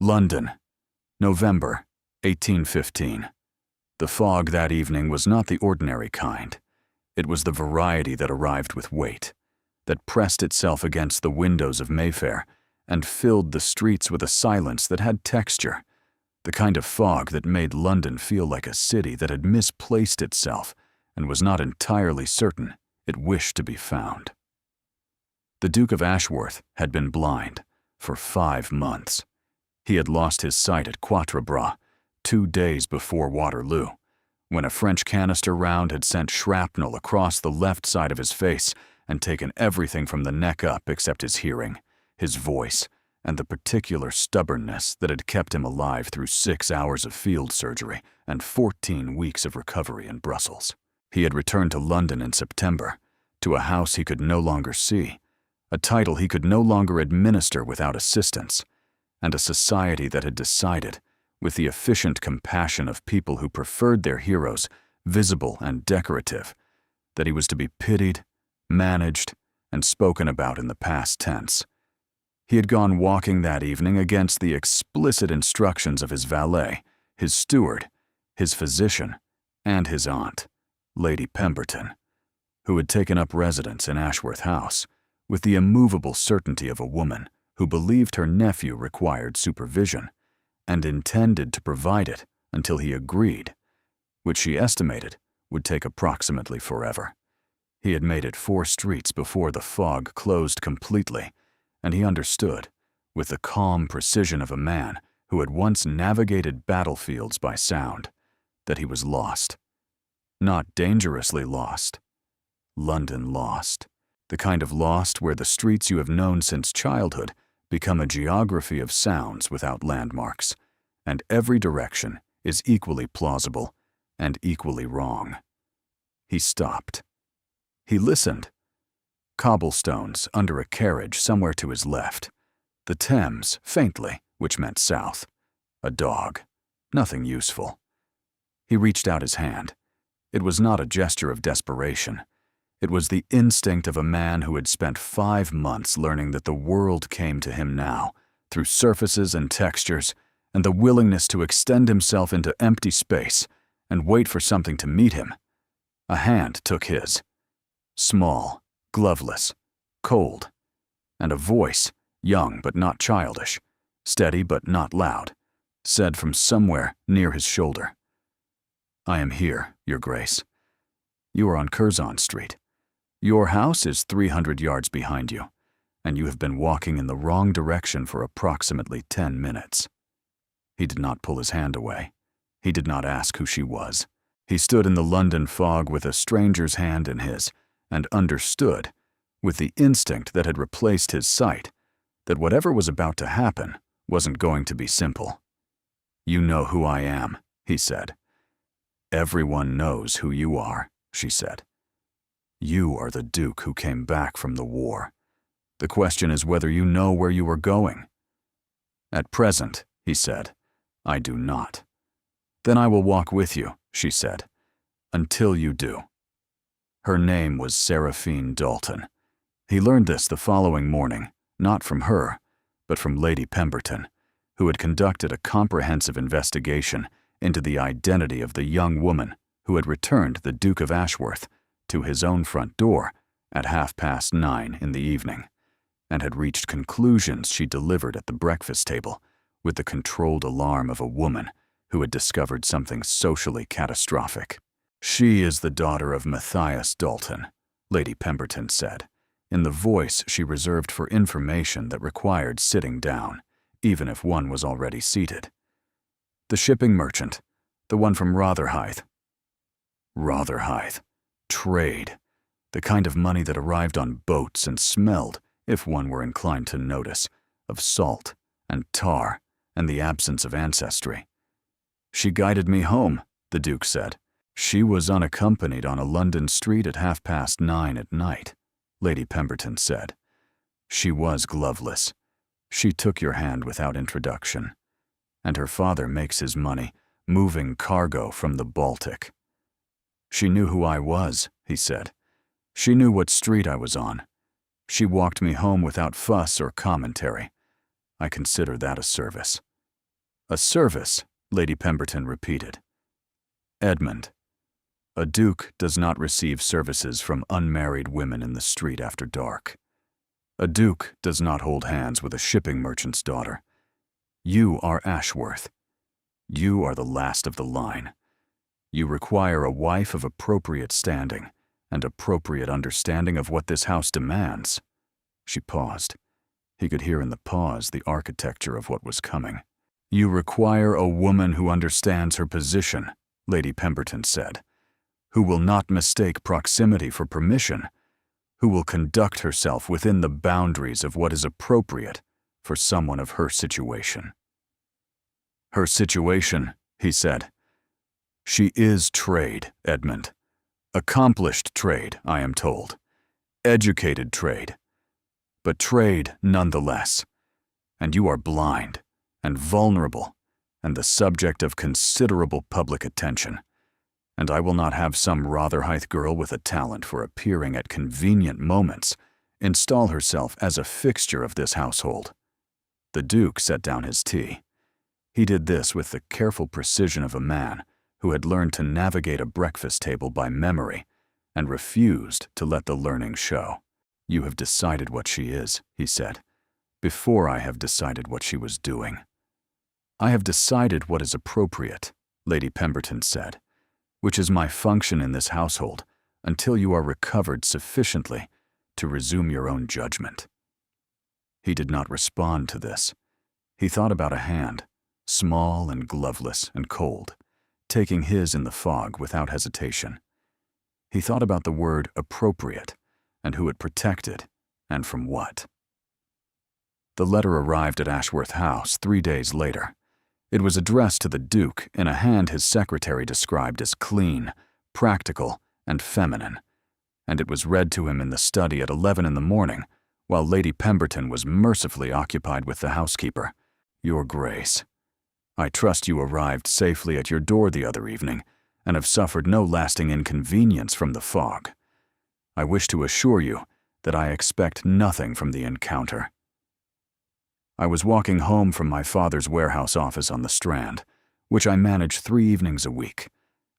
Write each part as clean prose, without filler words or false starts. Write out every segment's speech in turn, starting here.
London, November 1815. The fog that evening was not the ordinary kind. It was the variety that arrived with weight, that pressed itself against the windows of Mayfair and filled the streets with a silence that had texture, the kind of fog that made London feel like a city that had misplaced itself and was not entirely certain it wished to be found. The Duke of Ashworth had been blind for 5 months. He had lost his sight at Quatre Bras 2 days before Waterloo, when a French canister round had sent shrapnel across the left side of his face and taken everything from the neck up except his hearing, his voice, and the particular stubbornness that had kept him alive through 6 hours of field surgery and 14 weeks of recovery in Brussels. He had returned to London in September, to a house he could no longer see, a title he could no longer administer without assistance, and a society that had decided, with the efficient compassion of people who preferred their heroes visible and decorative, that he was to be pitied, managed, and spoken about in the past tense. He had gone walking that evening against the explicit instructions of his valet, his steward, his physician, and his aunt, Lady Pemberton, who had taken up residence in Ashworth House, with the immovable certainty of a woman who believed her nephew required supervision and intended to provide it until he agreed, which she estimated would take approximately forever. He had made it 4 streets before the fog closed completely, and he understood, with the calm precision of a man who had once navigated battlefields by sound, that he was lost. Not dangerously lost. London lost. The kind of lost where the streets you have known since childhood become a geography of sounds without landmarks, and every direction is equally plausible and equally wrong. He stopped. He listened. Cobblestones under a carriage somewhere to his left. The Thames, faintly, which meant south. A dog. Nothing useful. He reached out his hand. It was not a gesture of desperation. It was the instinct of a man who had spent 5 months learning that the world came to him now, through surfaces and textures, and the willingness to extend himself into empty space and wait for something to meet him. A hand took his. Small, gloveless, cold, and a voice, young but not childish, steady but not loud, said from somewhere near his shoulder, "I am here, Your Grace. You are on Curzon Street. Your house is 300 yards behind you, and you have been walking in the wrong direction for approximately 10 minutes. He did not pull his hand away. He did not ask who she was. He stood in the London fog with a stranger's hand in his, and understood, with the instinct that had replaced his sight, that whatever was about to happen wasn't going to be simple. "You know who I am," he said. "Everyone knows who you are," she said. "You are the Duke who came back from the war. The question is whether you know where you are going." "At present," he said, "I do not." "Then I will walk with you," she said, "until you do." Her name was Seraphine Dalton. He learned this the following morning, not from her, but from Lady Pemberton, who had conducted a comprehensive investigation into the identity of the young woman who had returned the Duke of Ashworth to his own front door at 9:30 in the evening, and had reached conclusions she delivered at the breakfast table with the controlled alarm of a woman who had discovered something socially catastrophic. "She is the daughter of Matthias Dalton," Lady Pemberton said, in the voice she reserved for information that required sitting down, even if one was already seated. "The shipping merchant, the one from Rotherhithe." Rotherhithe. Trade. The kind of money that arrived on boats and smelled, if one were inclined to notice, of salt and tar and the absence of ancestry. "She guided me home," the Duke said. "She was unaccompanied on a London street at 9:30 at night," Lady Pemberton said. "She was gloveless. She took your hand without introduction. And her father makes his money moving cargo from the Baltic." "She knew who I was," he said. "She knew what street I was on. She walked me home without fuss or commentary. I consider that a service. A service, Lady Pemberton repeated. Edmund, a duke does not receive services from unmarried women in the street after dark. A duke does not hold hands with a shipping merchant's daughter. You are Ashworth. You are the last of the line. You require a wife of appropriate standing and appropriate understanding of what this house demands. She paused. He could hear in the pause the architecture of what was coming. You require a woman who understands her position, Lady Pemberton said, who will not mistake proximity for permission, who will conduct herself within the boundaries of what is appropriate for someone of her situation. Her situation, he said. She is trade, Edmund. Accomplished trade, I am told. Educated trade. But trade nonetheless. And you are blind and vulnerable and the subject of considerable public attention. And I will not have some Rotherhithe girl with a talent for appearing at convenient moments install herself as a fixture of this household. The Duke set down his tea. He did this with the careful precision of a man who had learned to navigate a breakfast table by memory and refused to let the learning show. You have decided what she is, he said, before I have decided what she was doing. I have decided what is appropriate, Lady Pemberton said, which is my function in this household until you are recovered sufficiently to resume your own judgment. He did not respond to this. He thought about a hand, small and gloveless and cold, taking his in the fog without hesitation. He thought about the word appropriate and who it protected and from what. The letter arrived at Ashworth House 3 days later. It was addressed to the Duke in a hand his secretary described as clean, practical, and feminine, and it was read to him in the study at 11 in the morning, while Lady Pemberton was mercifully occupied with the housekeeper. Your Grace, I trust you arrived safely at your door the other evening and have suffered no lasting inconvenience from the fog. I wish to assure you that I expect nothing from the encounter. I was walking home from my father's warehouse office on the Strand, which I manage 3 evenings a week,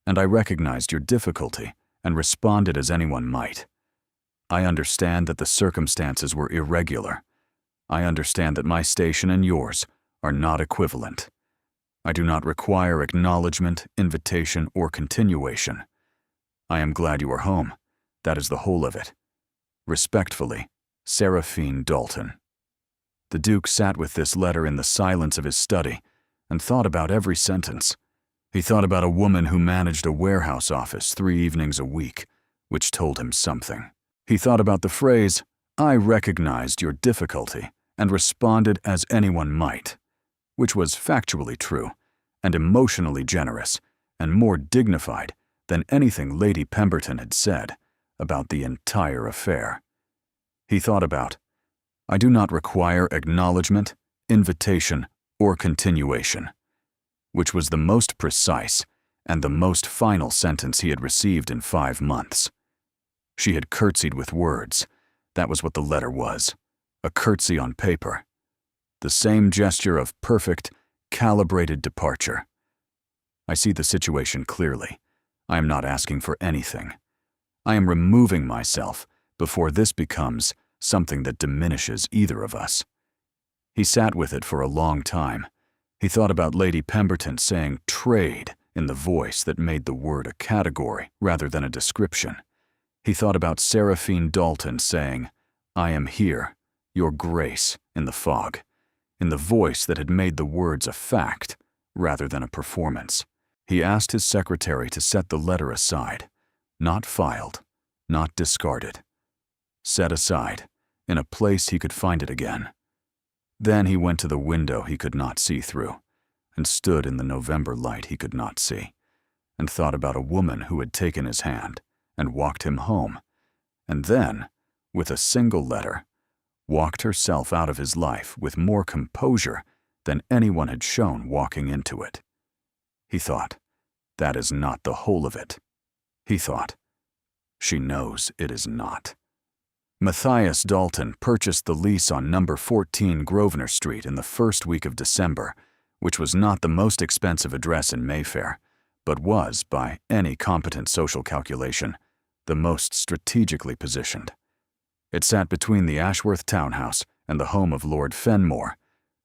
and I recognized your difficulty and responded as anyone might. I understand that the circumstances were irregular. I understand that my station and yours are not equivalent. I do not require acknowledgement, invitation, or continuation. I am glad you are home. That is the whole of it. Respectfully, Seraphine Dalton. The Duke sat with this letter in the silence of his study and thought about every sentence. He thought about a woman who managed a warehouse office 3 evenings a week, which told him something. He thought about the phrase, I recognized your difficulty and responded as anyone might, which was factually true and emotionally generous and more dignified than anything Lady Pemberton had said about the entire affair. He thought about, I do not require acknowledgement, invitation, or continuation, which was the most precise and the most final sentence he had received in 5 months. She had curtsied with words. That was what the letter was, a curtsy on paper. The same gesture of perfect, calibrated departure. I see the situation clearly. I am not asking for anything. I am removing myself before this becomes something that diminishes either of us. He sat with it for a long time. He thought about Lady Pemberton saying trade in the voice that made the word a category rather than a description. He thought about Seraphine Dalton saying, I am here, your Grace, in the fog, in the voice that had made the words a fact rather than a performance. He asked his secretary to set the letter aside, not filed, not discarded. Set aside, in a place he could find it again. Then he went to the window he could not see through, and stood in the November light he could not see, and thought about a woman who had taken his hand and walked him home, and then, with a single letter, walked herself out of his life with more composure than anyone had shown walking into it. He thought, that is not the whole of it. He thought, she knows it is not. Matthias Dalton purchased the lease on number 14 Grosvenor Street in the first week of December, which was not the most expensive address in Mayfair, but was, by any competent social calculation, the most strategically positioned. It sat between the Ashworth townhouse and the home of Lord Fenmore,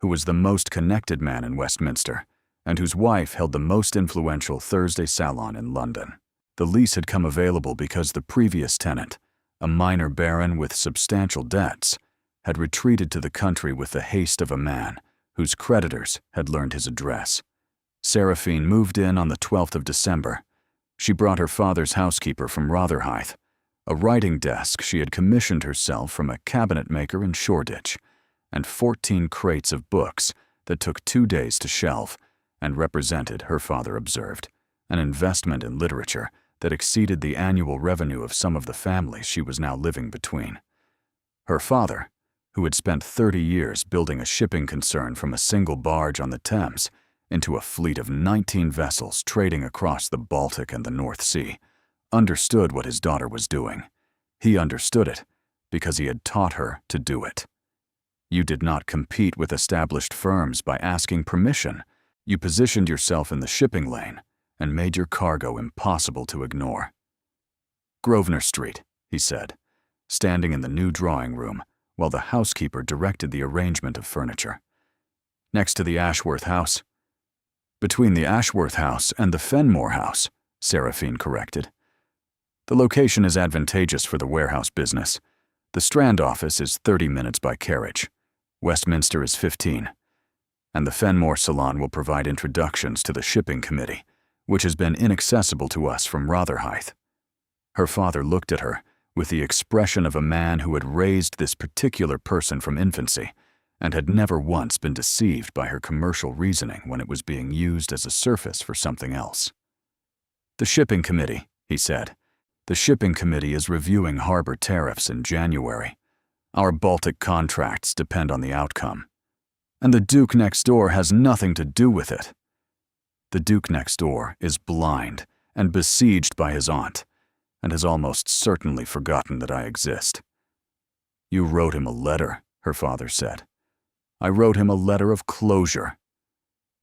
who was the most connected man in Westminster, and whose wife held the most influential Thursday salon in London. The lease had come available because the previous tenant, a minor baron with substantial debts, had retreated to the country with the haste of a man whose creditors had learned his address. Seraphine moved in on the 12th of December. She brought her father's housekeeper from Rotherhithe, a writing desk she had commissioned herself from a cabinet maker in Shoreditch, and 14 crates of books that took 2 days to shelve and represented, her father observed, an investment in literature that exceeded the annual revenue of some of the families she was now living between. Her father, who had spent 30 years building a shipping concern from a single barge on the Thames into a fleet of 19 vessels trading across the Baltic and the North Sea, understood what his daughter was doing. He understood it because he had taught her to do it. You did not compete with established firms by asking permission. You positioned yourself in the shipping lane and made your cargo impossible to ignore. "Grosvenor Street," he said, standing in the new drawing room while the housekeeper directed the arrangement of furniture. "Next to the Ashworth house." "Between the Ashworth house and the Fenmore house," Seraphine corrected. "The location is advantageous for the warehouse business. The Strand office is 30 minutes by carriage. Westminster is 15. And the Fenmore Salon will provide introductions to the shipping committee, which has been inaccessible to us from Rotherhithe." Her father looked at her with the expression of a man who had raised this particular person from infancy and had never once been deceived by her commercial reasoning when it was being used as a surface for something else. "The shipping committee," he said. "The shipping committee is reviewing harbor tariffs in January. Our Baltic contracts depend on the outcome. And the Duke next door has nothing to do with it. The Duke next door is blind and besieged by his aunt, and has almost certainly forgotten that I exist." "You wrote him a letter," her father said. "I wrote him a letter of closure."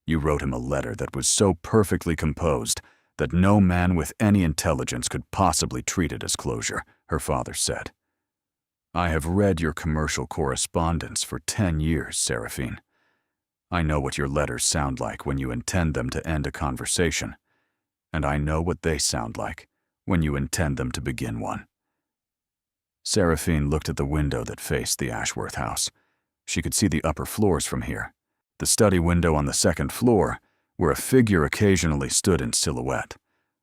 "You wrote him a letter that was so perfectly composed that no man with any intelligence could possibly treat it as closure," her father said. "I have read your commercial correspondence for 10 years, Seraphine. I know what your letters sound like when you intend them to end a conversation, and I know what they sound like when you intend them to begin one." Seraphine looked at the window that faced the Ashworth house. She could see the upper floors from here, the study window on the second floor, where a figure occasionally stood in silhouette,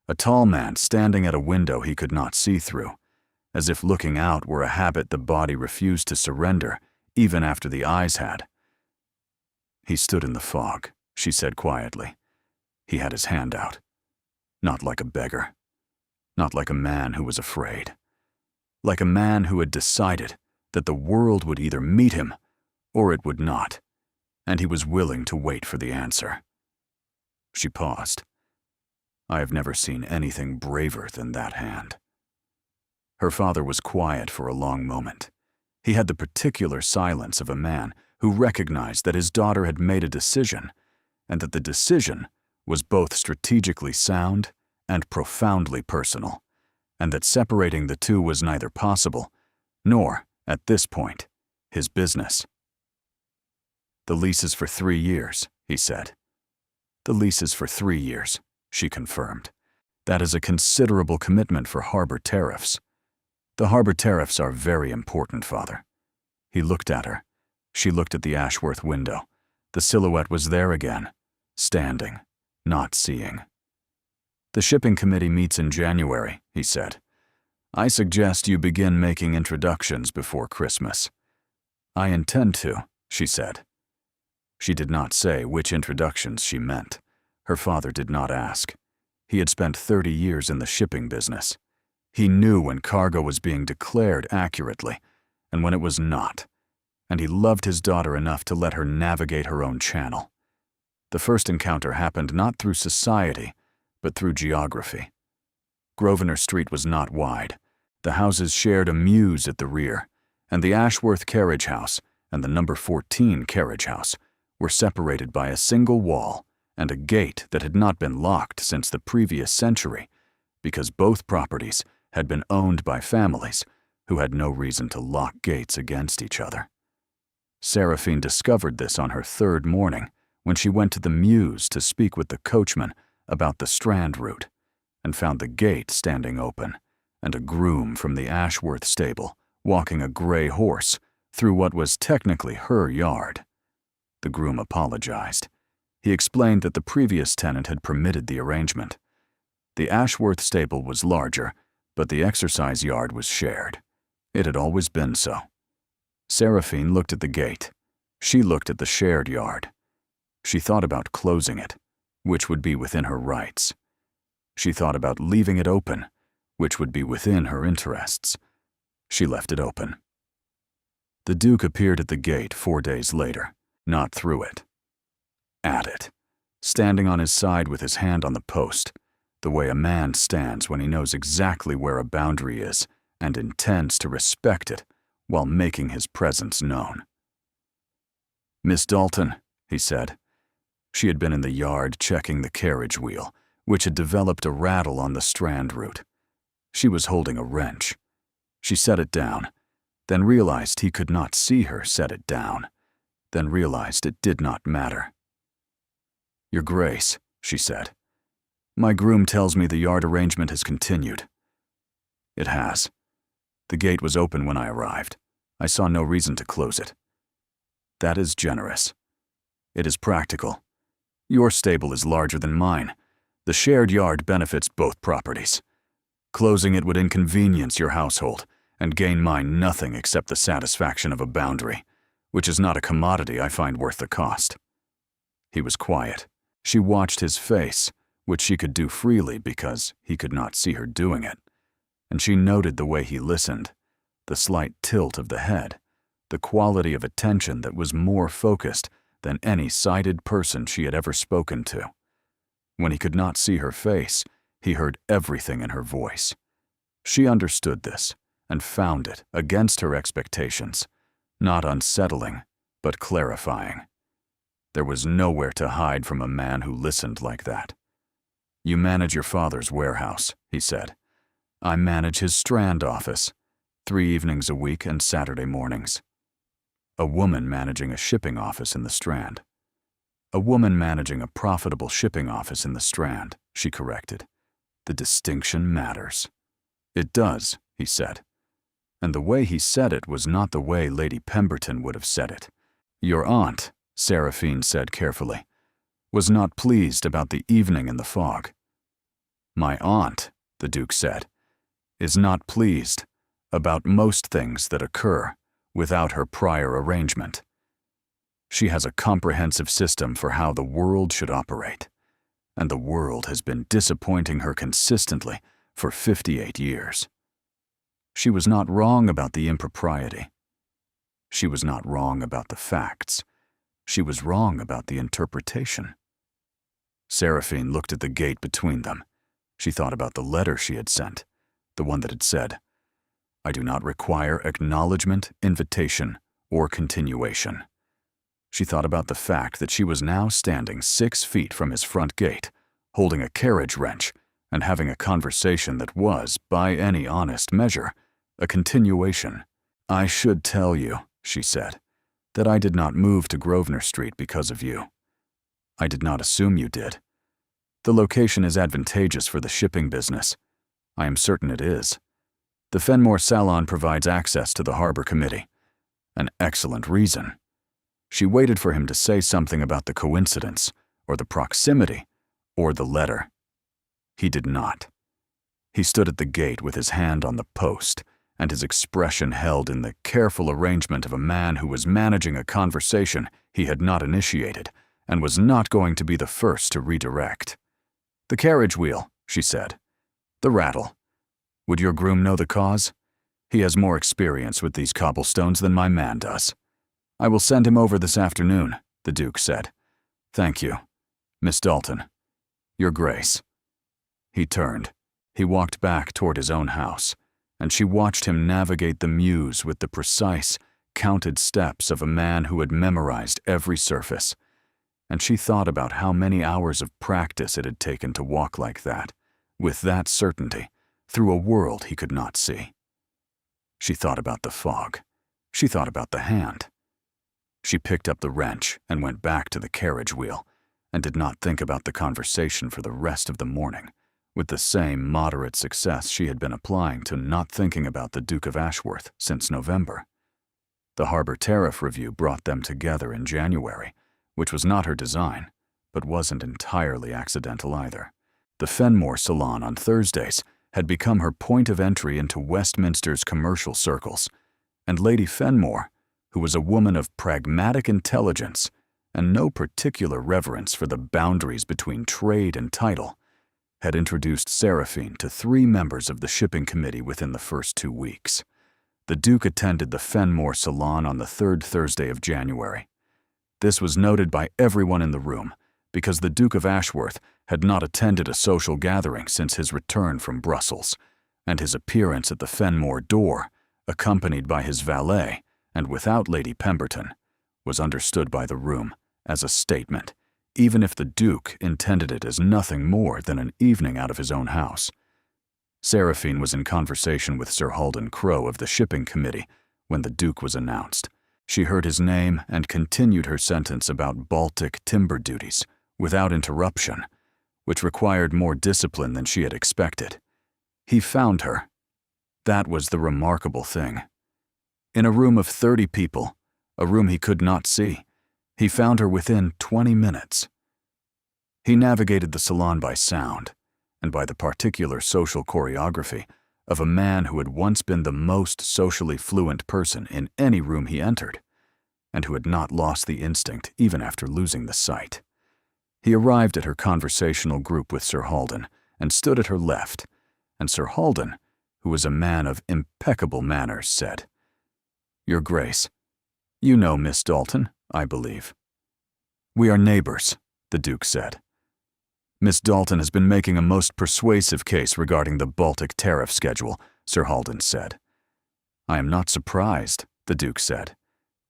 a tall man standing at a window he could not see through, as if looking out were a habit the body refused to surrender even after the eyes had. "He stood in the fog," she said quietly. "He had his hand out. Not like a beggar. Not like a man who was afraid. Like a man who had decided that the world would either meet him or it would not, and he was willing to wait for the answer." She paused. "I have never seen anything braver than that hand." Her father was quiet for a long moment. He had the particular silence of a man who recognized that his daughter had made a decision, and that the decision was both strategically sound and profoundly personal, and that separating the two was neither possible, nor, at this point, his business. "The lease is for 3 years, he said. "The lease is for 3 years, she confirmed. "That is a considerable commitment for harbor tariffs." "The harbor tariffs are very important, Father." He looked at her. She looked at the Ashworth window. The silhouette was there again, standing, not seeing. "The shipping committee meets in January," he said. "I suggest you begin making introductions before Christmas." "I intend to," she said. She did not say which introductions she meant. Her father did not ask. He had spent 30 years in the shipping business. He knew when cargo was being declared accurately and when it was not, and he loved his daughter enough to let her navigate her own channel. The first encounter happened not through society, but through geography. Grosvenor Street was not wide. The houses shared a mews at the rear, and the Ashworth carriage house and the number 14 carriage house were separated by a single wall and a gate that had not been locked since the previous century, because both properties had been owned by families who had no reason to lock gates against each other. Seraphine discovered this on her third morning when she went to the mews to speak with the coachman about the Strand route, and found the gate standing open and a groom from the Ashworth stable walking a gray horse through what was technically her yard. The groom apologized. He explained that the previous tenant had permitted the arrangement. The Ashworth stable was larger, but the exercise yard was shared. It had always been so. Seraphine looked at the gate. She looked at the shared yard. She thought about closing it, which would be within her rights. She thought about leaving it open, which would be within her interests. She left it open. The Duke appeared at the gate 4 days later, not through it. At it, standing on his side with his hand on the post, the way a man stands when he knows exactly where a boundary is and intends to respect it while making his presence known. "Miss Dalton," he said. She had been in the yard checking the carriage wheel, which had developed a rattle on the Strand route. She was holding a wrench. She set it down, then realized he could not see her set it down, then realized it did not matter. "Your Grace," she said, "my groom tells me the yard arrangement has continued." "It has. The gate was open when I arrived. I saw no reason to close it." "That is generous. It is practical. Your stable is larger than mine. The shared yard benefits both properties. Closing it would inconvenience your household and gain mine nothing except the satisfaction of a boundary, which is not a commodity I find worth the cost." He was quiet. She watched his face, which she could do freely because he could not see her doing it, and she noted the way he listened, the slight tilt of the head, the quality of attention that was more focused than any sighted person she had ever spoken to. When he could not see her face, he heard everything in her voice. She understood this and found it, against her expectations, not unsettling, but clarifying. There was nowhere to hide from a man who listened like that. "You manage your father's warehouse," he said. "I manage his Strand office, 3 evenings a week and Saturday mornings." A woman managing a shipping office in the Strand. "A woman managing a profitable shipping office in the Strand," she corrected. "The distinction matters." "It does," he said. And the way he said it was not the way Lady Pemberton would have said it. "Your aunt," Seraphine said carefully, "was not pleased about the evening in the fog." "My aunt," the Duke said, "is not pleased about most things that occur without her prior arrangement. She has a comprehensive system for how the world should operate, and the world has been disappointing her consistently for 58 years. She was not wrong about the impropriety. She was not wrong about the facts. She was wrong about the interpretation." Seraphine looked at the gate between them. She thought about the letter she had sent, the one that had said, "I do not require acknowledgement, invitation, or continuation." She thought about the fact that she was now standing 6 feet from his front gate, holding a carriage wrench, and having a conversation that was, by any honest measure, a continuation. "I should tell you," she said, "that I did not move to Grosvenor Street because of you. I did not assume you did. The location is advantageous for the shipping business. I am certain it is. The Fenmore Salon provides access to the Harbor Committee. An excellent reason." She waited for him to say something about the coincidence, or the proximity, or the letter. He did not. He stood at the gate with his hand on the post, and his expression held in the careful arrangement of a man who was managing a conversation he had not initiated and was not going to be the first to redirect. "The carriage wheel," she said. "The rattle. Would your groom know the cause? He has more experience with these cobblestones than my man does." "I will send him over this afternoon," the Duke said. "Thank you. Miss Dalton. Your Grace." He turned. He walked back toward his own house, and she watched him navigate the mews with the precise, counted steps of a man who had memorized every surface and she thought about how many hours of practice it had taken to walk like that, with that certainty, through a world he could not see. She thought about the fog. She thought about the hand. She picked up the wrench and went back to the carriage wheel, and did not think about the conversation for the rest of the morning, with the same moderate success she had been applying to not thinking about the Duke of Ashworth since November. The Harbor Tariff Review brought them together in January, which was not her design, but wasn't entirely accidental either. The Fenmore Salon on Thursdays had become her point of entry into Westminster's commercial circles, and Lady Fenmore, who was a woman of pragmatic intelligence and no particular reverence for the boundaries between trade and title, had introduced Seraphine to 3 members of the shipping committee within the first 2 weeks. The Duke attended the Fenmore Salon on the 3rd Thursday of January. This was noted by everyone in the room, because the Duke of Ashworth had not attended a social gathering since his return from Brussels, and his appearance at the Fenmore door, accompanied by his valet and without Lady Pemberton, was understood by the room as a statement, even if the Duke intended it as nothing more than an evening out of his own house. Seraphine was in conversation with Sir Halden Crowe of the Shipping Committee when the Duke was announced. She heard his name and continued her sentence about Baltic timber duties without interruption, which required more discipline than she had expected. He found her. That was the remarkable thing. In a room of 30 people, a room he could not see, he found her within 20 minutes. He navigated the salon by sound, and by the particular social choreography of a man who had once been the most socially fluent person in any room he entered, and who had not lost the instinct even after losing the sight. He arrived at her conversational group with Sir Halden and stood at her left, and Sir Halden, who was a man of impeccable manners, said, "Your Grace, you know Miss Dalton, I believe." "We are neighbors," the Duke said. "Miss Dalton has been making a most persuasive case regarding the Baltic tariff schedule," Sir Halden said. "I am not surprised," the Duke said.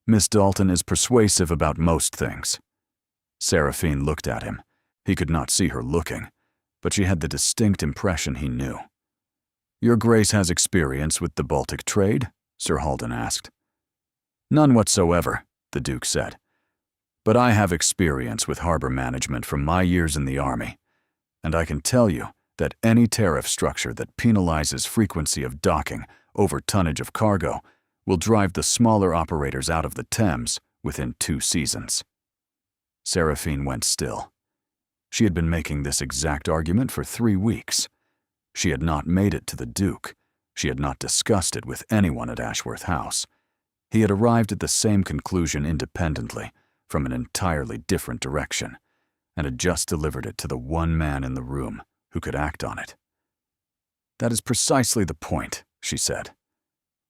"Miss Dalton is persuasive about most things." Seraphine looked at him. He could not see her looking, but she had the distinct impression he knew. "Your Grace has experience with the Baltic trade?" Sir Halden asked. "None whatsoever," the Duke said. "But I have experience with harbor management from my years in the Army, and I can tell you that any tariff structure that penalizes frequency of docking over tonnage of cargo will drive the smaller operators out of the Thames within 2 seasons. Seraphine went still. She had been making this exact argument for 3 weeks. She had not made it to the Duke. She had not discussed it with anyone at Ashworth House. He had arrived at the same conclusion independently, from an entirely different direction, and had just delivered it to the one man in the room who could act on it. "That is precisely the point," she said.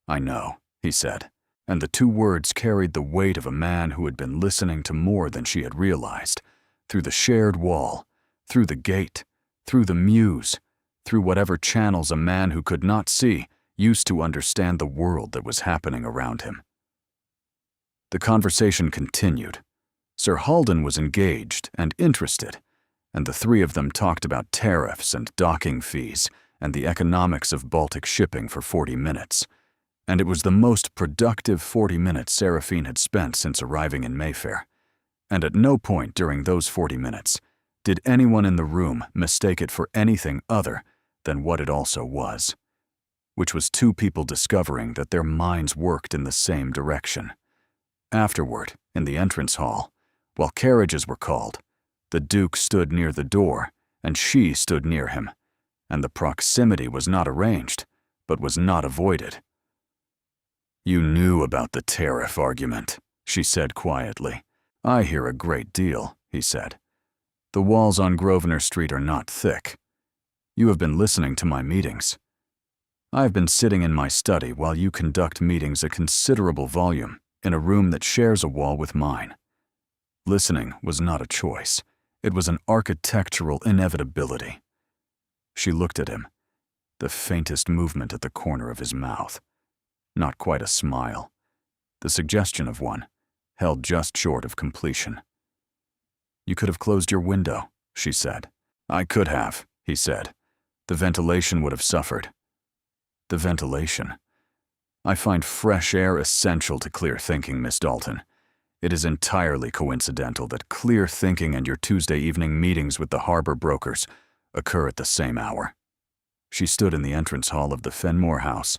"I know," he said, and the 2 words carried the weight of a man who had been listening to more than she had realized, through the shared wall, through the gate, through the mews, through whatever channels a man who could not see used to understand the world that was happening around him. The conversation continued. Sir Halden was engaged and interested, and the 3 of them talked about tariffs and docking fees and the economics of Baltic shipping for 40 minutes, and it was the most productive 40 minutes Seraphine had spent since arriving in Mayfair, and at no point during those 40 minutes did anyone in the room mistake it for anything other than what it also was, which was 2 people discovering that their minds worked in the same direction. Afterward, in the entrance hall, while carriages were called, the Duke stood near the door, and she stood near him, and the proximity was not arranged, but was not avoided. "You knew about the tariff argument," she said quietly. "I hear a great deal," he said. "The walls on Grosvenor Street are not thick. You have been listening to my meetings. I have been sitting in my study while you conduct meetings a considerable volume in a room that shares a wall with mine. Listening was not a choice. It was an architectural inevitability." She looked at him, the faintest movement at the corner of his mouth. Not quite a smile. The suggestion of one, held just short of completion. You could have closed your window, she said. I could have, he said. The ventilation would have suffered. The ventilation. I find fresh air essential to clear thinking, Miss Dalton. It is entirely coincidental that clear thinking and your Tuesday evening meetings with the harbor brokers occur at the same hour. She stood in the entrance hall of the Fenmore house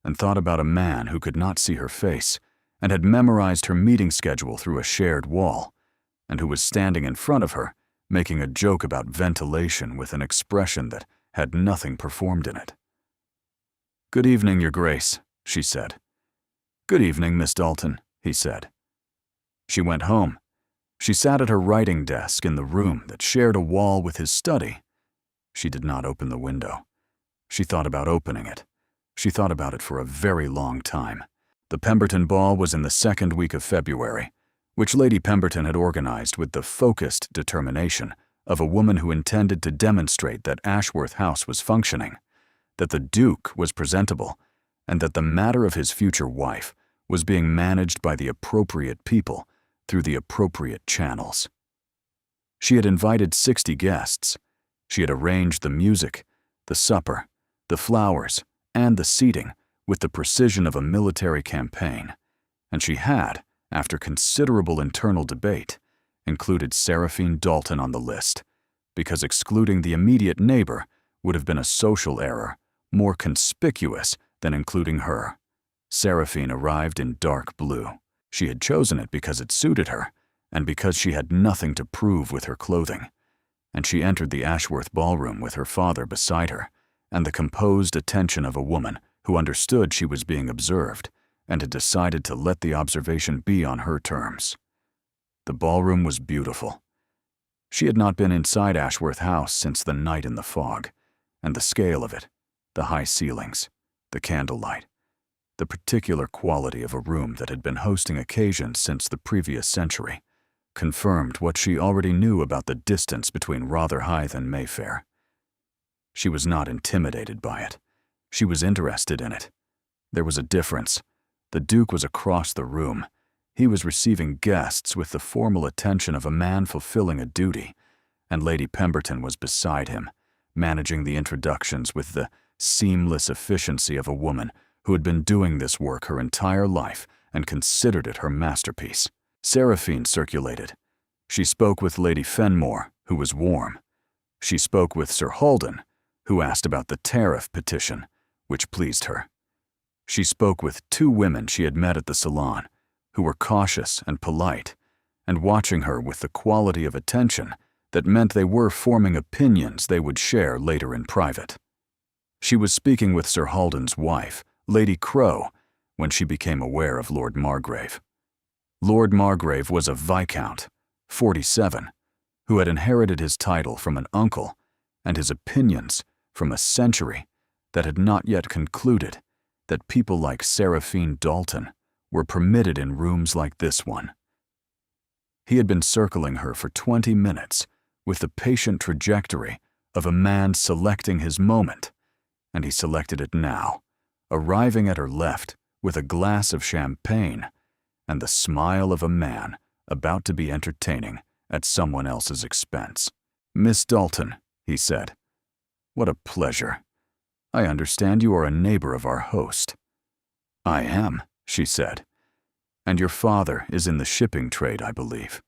and thought about a man who could not see her face and had memorized her meeting schedule through a shared wall, and who was standing in front of her, making a joke about ventilation with an expression that had nothing performed in it. Good evening, Your Grace, she said. Good evening, Miss Dalton, he said. She went home. She sat at her writing desk in the room that shared a wall with his study. She did not open the window. She thought about opening it. She thought about it for a very long time. The Pemberton Ball was in the second week of February, which Lady Pemberton had organized with the focused determination of a woman who intended to demonstrate that Ashworth House was functioning, that the Duke was presentable, and that the matter of his future wife was being managed by the appropriate people through the appropriate channels. She had invited 60 guests. She had arranged the music, the supper, the flowers, and the seating with the precision of a military campaign, and she had, after considerable internal debate, included Seraphine Dalton on the list, because excluding the immediate neighbor would have been a social error more conspicuous than including her. Seraphine arrived in dark blue. She had chosen it because it suited her, and because she had nothing to prove with her clothing, and she entered the Ashworth ballroom with her father beside her, and the composed attention of a woman who understood she was being observed and had decided to let the observation be on her terms. The ballroom was beautiful. She had not been inside Ashworth House since the night in the fog, and the scale of it, the high ceilings, the candlelight, the particular quality of a room that had been hosting occasions since the previous century, confirmed what she already knew about the distance between Rotherhithe and Mayfair. She was not intimidated by it. She was interested in it. There was a difference. The Duke was across the room. He was receiving guests with the formal attention of a man fulfilling a duty, and Lady Pemberton was beside him, managing the introductions with the seamless efficiency of a woman who had been doing this work her entire life and considered it her masterpiece. Seraphine circulated. She spoke with Lady Fenmore, who was warm. She spoke with Sir Halden, who asked about the tariff petition, which pleased her. She spoke with 2 women she had met at the salon, who were cautious and polite, and watching her with the quality of attention that meant they were forming opinions they would share later in private. She was speaking with Sir Halden's wife, Lady Crow, when she became aware of Lord Margrave. Lord Margrave was a Viscount, 47, who had inherited his title from an uncle and his opinions from a century that had not yet concluded that people like Seraphine Dalton were permitted in rooms like this one. He had been circling her for 20 minutes with the patient trajectory of a man selecting his moment, and he selected it now, arriving at her left with a glass of champagne and the smile of a man about to be entertaining at someone else's expense. Miss Dalton, he said, what a pleasure. I understand you are a neighbor of our host. I am, she said. And your father is in the shipping trade, I believe.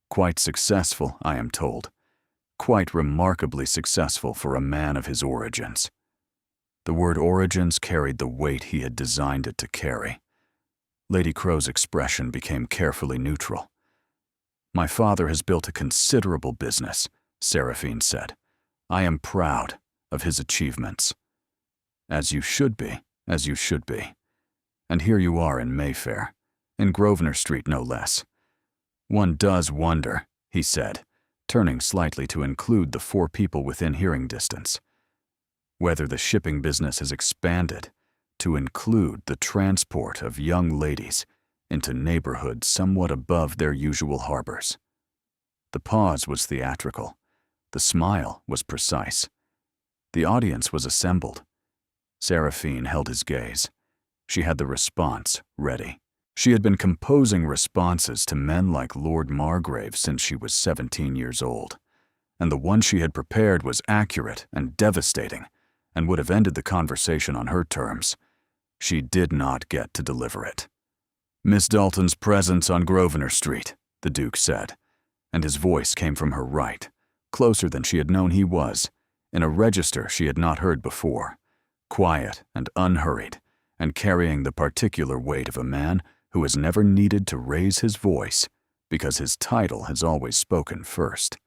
Quite successful, I am told. Quite remarkably successful for a man of his origins. The word origins carried the weight he had designed it to carry. Lady Crow's expression became carefully neutral. My father has built a considerable business, Seraphine said. I am proud of his achievements. As you should be, as you should be. And here you are in Mayfair, in Grosvenor Street no less. One does wonder, he said, turning slightly to include the 4 people within hearing distance, whether the shipping business has expanded to include the transport of young ladies into neighborhoods somewhat above their usual harbors. The pause was theatrical. The smile was precise. The audience was assembled. Seraphine held his gaze. She had the response ready. She had been composing responses to men like Lord Margrave since she was 17 years old, and the one she had prepared was accurate and devastating and would have ended the conversation on her terms. She did not get to deliver it. "Miss Dalton's presence on Grosvenor Street," the Duke said, and his voice came from her right, closer than she had known he was, in a register she had not heard before, quiet and unhurried, and carrying the particular weight of a man who has never needed to raise his voice because his title has always spoken first,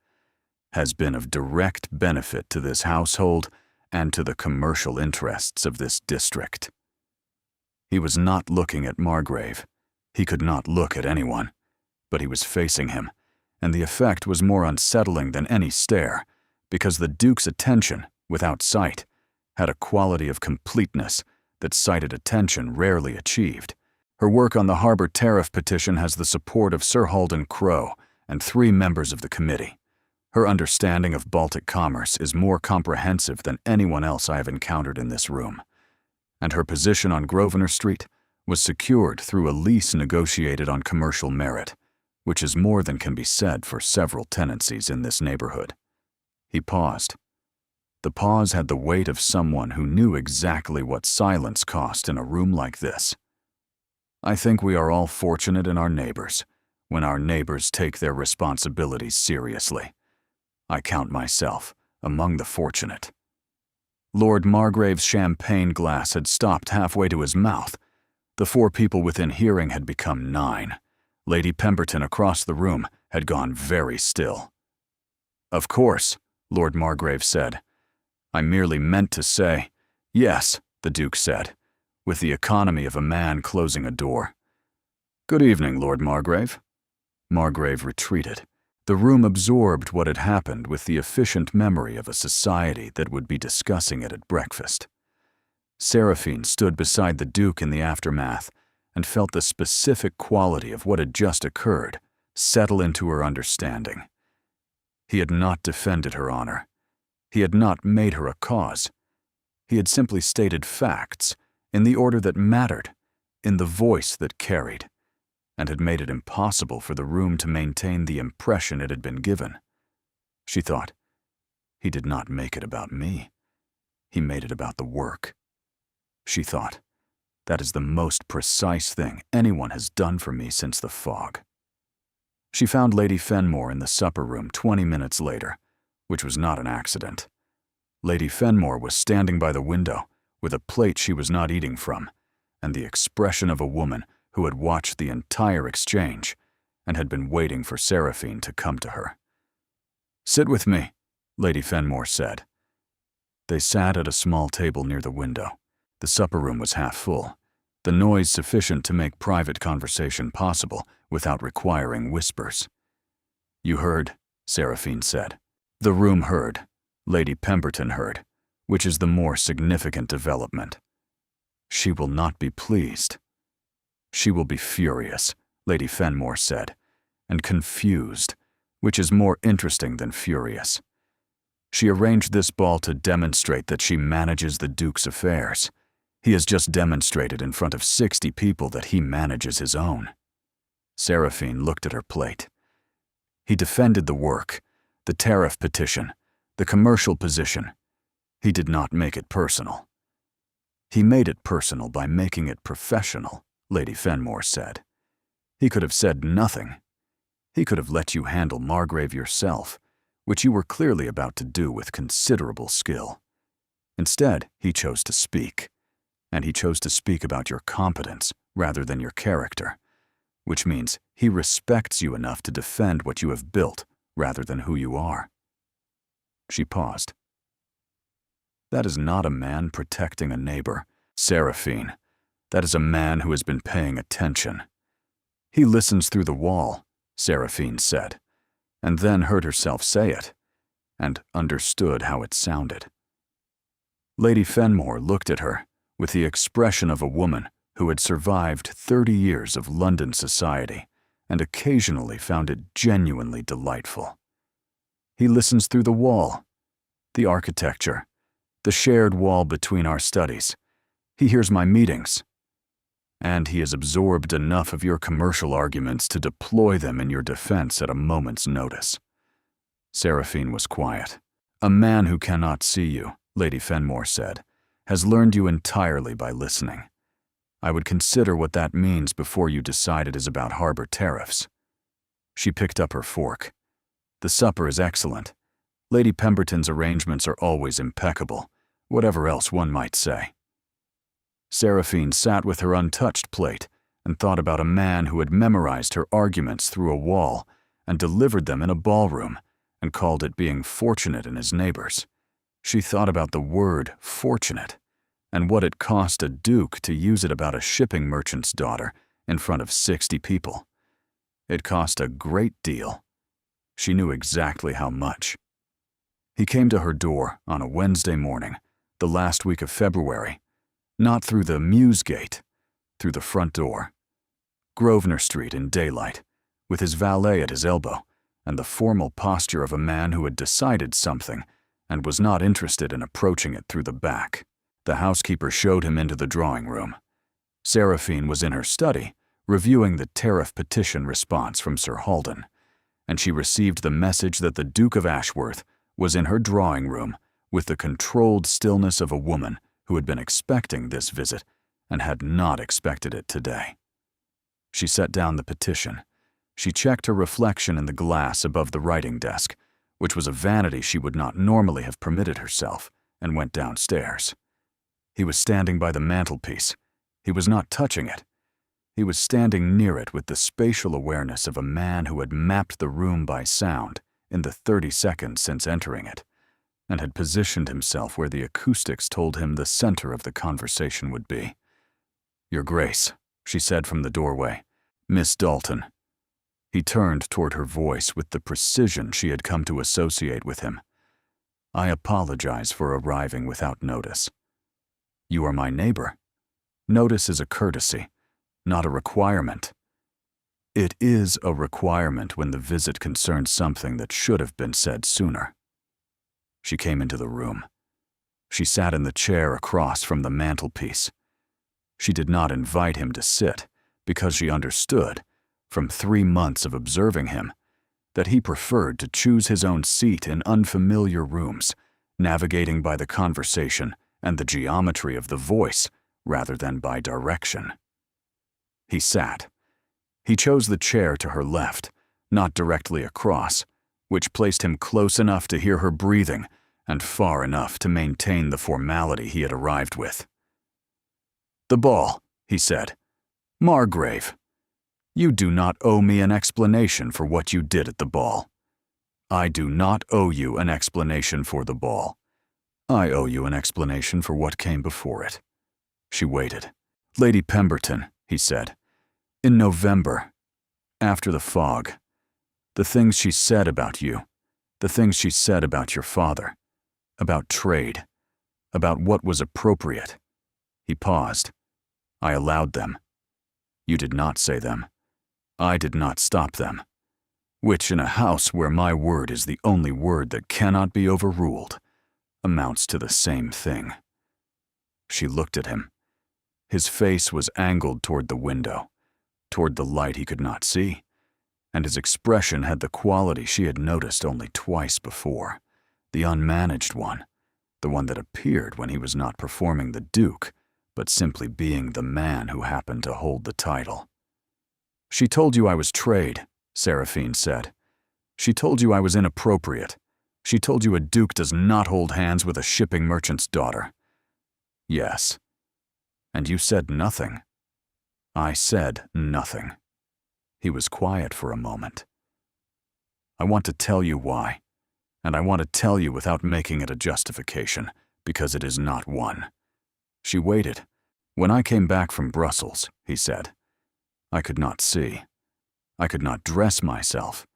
"has been of direct benefit to this household and to the commercial interests of this district." He was not looking at Margrave. He could not look at anyone, but he was facing him, and the effect was more unsettling than any stare, because the Duke's attention, without sight, had a quality of completeness that sighted attention rarely achieved. Her work on the harbor tariff petition has the support of Sir Halden Crowe and 3 members of the committee. Her understanding of Baltic commerce is more comprehensive than anyone else I have encountered in this room, and her position on Grosvenor Street was secured through a lease negotiated on commercial merit, which is more than can be said for several tenancies in this neighborhood. He paused. The pause had the weight of someone who knew exactly what silence cost in a room like this. I think we are all fortunate in our neighbors, when our neighbors take their responsibilities seriously. I count myself among the fortunate. Lord Margrave's champagne glass had stopped halfway to his mouth. The 4 people within hearing had become 9. Lady Pemberton across the room had gone very still. "Of course," Lord Margrave said. "I merely meant to say—" "Yes," the Duke said, with the economy of a man closing a door. "Good evening, Lord Margrave." Margrave retreated. The room absorbed what had happened with the efficient memory of a society that would be discussing it at breakfast. Seraphine stood beside the Duke in the aftermath and felt the specific quality of what had just occurred settle into her understanding. He had not defended her honor. He had not made her a cause. He had simply stated facts in the order that mattered, in the voice that carried, and had made it impossible for the room to maintain the impression it had been given. She thought, he did not make it about me. He made it about the work. She thought, that is the most precise thing anyone has done for me since the fog. She found Lady Fenmore in the supper room 20 minutes later, which was not an accident. Lady Fenmore was standing by the window with a plate she was not eating from, and the expression of a woman who had watched the entire exchange and had been waiting for Seraphine to come to her. "Sit with me," Lady Fenmore said. They sat at a small table near the window. The supper room was half full, the noise sufficient to make private conversation possible without requiring whispers. "You heard," Seraphine said. The room heard. Lady Pemberton heard, which is the more significant development. "She will not be pleased." "She will be furious," Lady Fenmore said, "and confused, which is more interesting than furious. She arranged this ball to demonstrate that she manages the Duke's affairs. He has just demonstrated in front of 60 people that he manages his own." Seraphine looked at her plate. He defended the work, the tariff petition, the commercial position. He did not make it personal. "He made it personal by making it professional," Lady Fenmore said. "He could have said nothing. He could have let you handle Margrave yourself, which you were clearly about to do with considerable skill. Instead, he chose to speak, and he chose to speak about your competence rather than your character, which means he respects you enough to defend what you have built rather than who you are." She paused. "That is not a man protecting a neighbor, Seraphine. That is a man who has been paying attention." "He listens through the wall," Seraphine said, and then heard herself say it, and understood how it sounded. Lady Fenmore looked at her with the expression of a woman who had survived 30 years of London society and occasionally found it genuinely delightful. "He listens through the wall. The architecture, the shared wall between our studies. He hears my meetings." and he has absorbed enough of your commercial arguments to deploy them in your defense at a moment's notice." Seraphine was quiet. "A man who cannot see you," Lady Fenmore said, "has learned you entirely by listening. I would consider what that means before you decide it is about harbor tariffs." She picked up her fork. "The supper is excellent. Lady Pemberton's arrangements are always impeccable, whatever else one might say." Seraphine sat with her untouched plate and thought about a man who had memorized her arguments through a wall and delivered them in a ballroom and called it being fortunate in his neighbors. She thought about the word fortunate and what it cost a duke to use it about a shipping merchant's daughter in front of 60 people. It cost a great deal. She knew exactly how much. He came to her door on a Wednesday morning, the last week of February, not through the Mews Gate, through the front door. Grosvenor Street in daylight, with his valet at his elbow, and the formal posture of a man who had decided something and was not interested in approaching it through the back. The housekeeper showed him into the drawing room. Seraphine was in her study, reviewing the tariff petition response from Sir Halden, and she received the message that the Duke of Ashworth was in her drawing room with the controlled stillness of a woman who had been expecting this visit and had not expected it today. She set down the petition. She checked her reflection in the glass above the writing desk, which was a vanity she would not normally have permitted herself, and went downstairs. He was standing by the mantelpiece. He was not touching it. He was standing near it with the spatial awareness of a man who had mapped the room by sound in the 30 seconds since entering it, and had positioned himself where the acoustics told him the center of the conversation would be. "Your Grace," she said from the doorway, "Miss Dalton." He turned toward her voice with the precision she had come to associate with him. "I apologize for arriving without notice. You are my neighbor. Notice is a courtesy, not a requirement. It is a requirement when the visit concerns something that should have been said sooner." She came into the room. She sat in the chair across from the mantelpiece. She did not invite him to sit because she understood, from 3 months of observing him, that he preferred to choose his own seat in unfamiliar rooms, navigating by the conversation and the geometry of the voice rather than by direction. He sat. He chose the chair to her left, not directly across, which placed him close enough to hear her breathing and far enough to maintain the formality he had arrived with. "The ball," he said. "Margrave. You do not owe me an explanation for what you did at the ball. I do not owe you an explanation for the ball. I owe you an explanation for what came before it." She waited. "Lady Pemberton," he said, "in November, after the fog, the things she said about you, the things she said about your father, about trade, about what was appropriate." He paused. "I allowed them. You did not say them. I did not stop them, which in a house where my word is the only word that cannot be overruled, amounts to the same thing." She looked at him. His face was angled toward the window, toward the light he could not see, and his expression had the quality she had noticed only twice before, the unmanaged one, the one that appeared when he was not performing the Duke, but simply being the man who happened to hold the title. "She told you I was trade," Seraphine said. "She told you I was inappropriate. She told you a duke does not hold hands with a shipping merchant's daughter." "Yes. And you said nothing." "I said nothing." He was quiet for a moment. "I want to tell you why, and I want to tell you without making it a justification, because it is not one." She waited. "When I came back from Brussels," he said, "I could not see. I could not dress myself.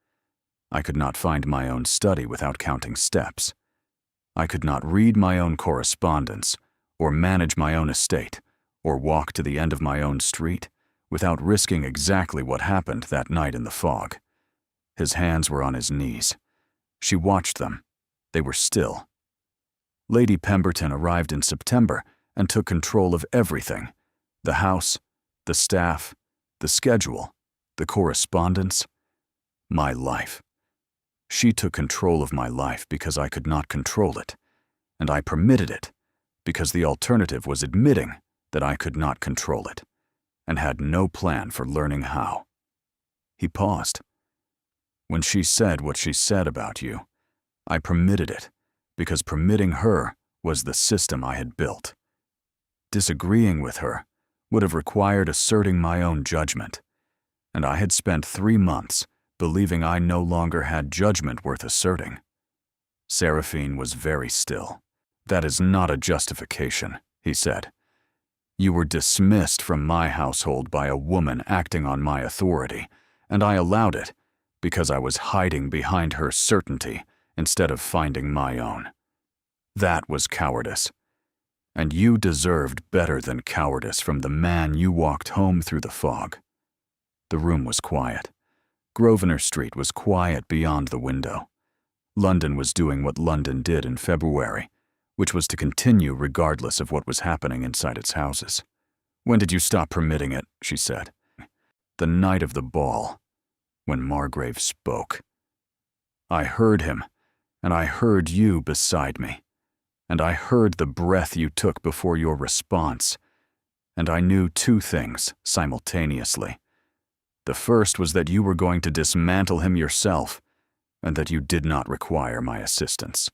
I could not find my own study without counting steps. I could not read my own correspondence, or manage my own estate, or walk to the end of my own street, without risking exactly what happened that night in the fog." His hands were on his knees. She watched them. They were still. "Lady Pemberton arrived in September and took control of everything, the house, The staff, the schedule, the correspondence, my life. She took control of my life because I could not control it, and I permitted it because the alternative was admitting that I could not control it and had no plan for learning how. He paused. When she said what she said about you, I permitted it because permitting her was the system I had built. Disagreeing with her would have required asserting my own judgment, and I had spent 3 months believing I no longer had judgment worth asserting. Seraphine was very still. That is not a justification, he said. You were dismissed from my household by a woman acting on my authority, and I allowed it because I was hiding behind her certainty instead of finding my own. That was cowardice. And you deserved better than cowardice from the man you walked home through the fog. The room was quiet. Grosvenor Street was quiet beyond the window. London was doing what London did in February, which was to continue regardless of what was happening inside its houses. When did you stop permitting it? She said. The night of the ball, when Margrave spoke. I heard him, and I heard you beside me, and I heard the breath you took before your response, and I knew 2 things simultaneously. The first was that you were going to dismantle him yourself, and that you did not require my assistance.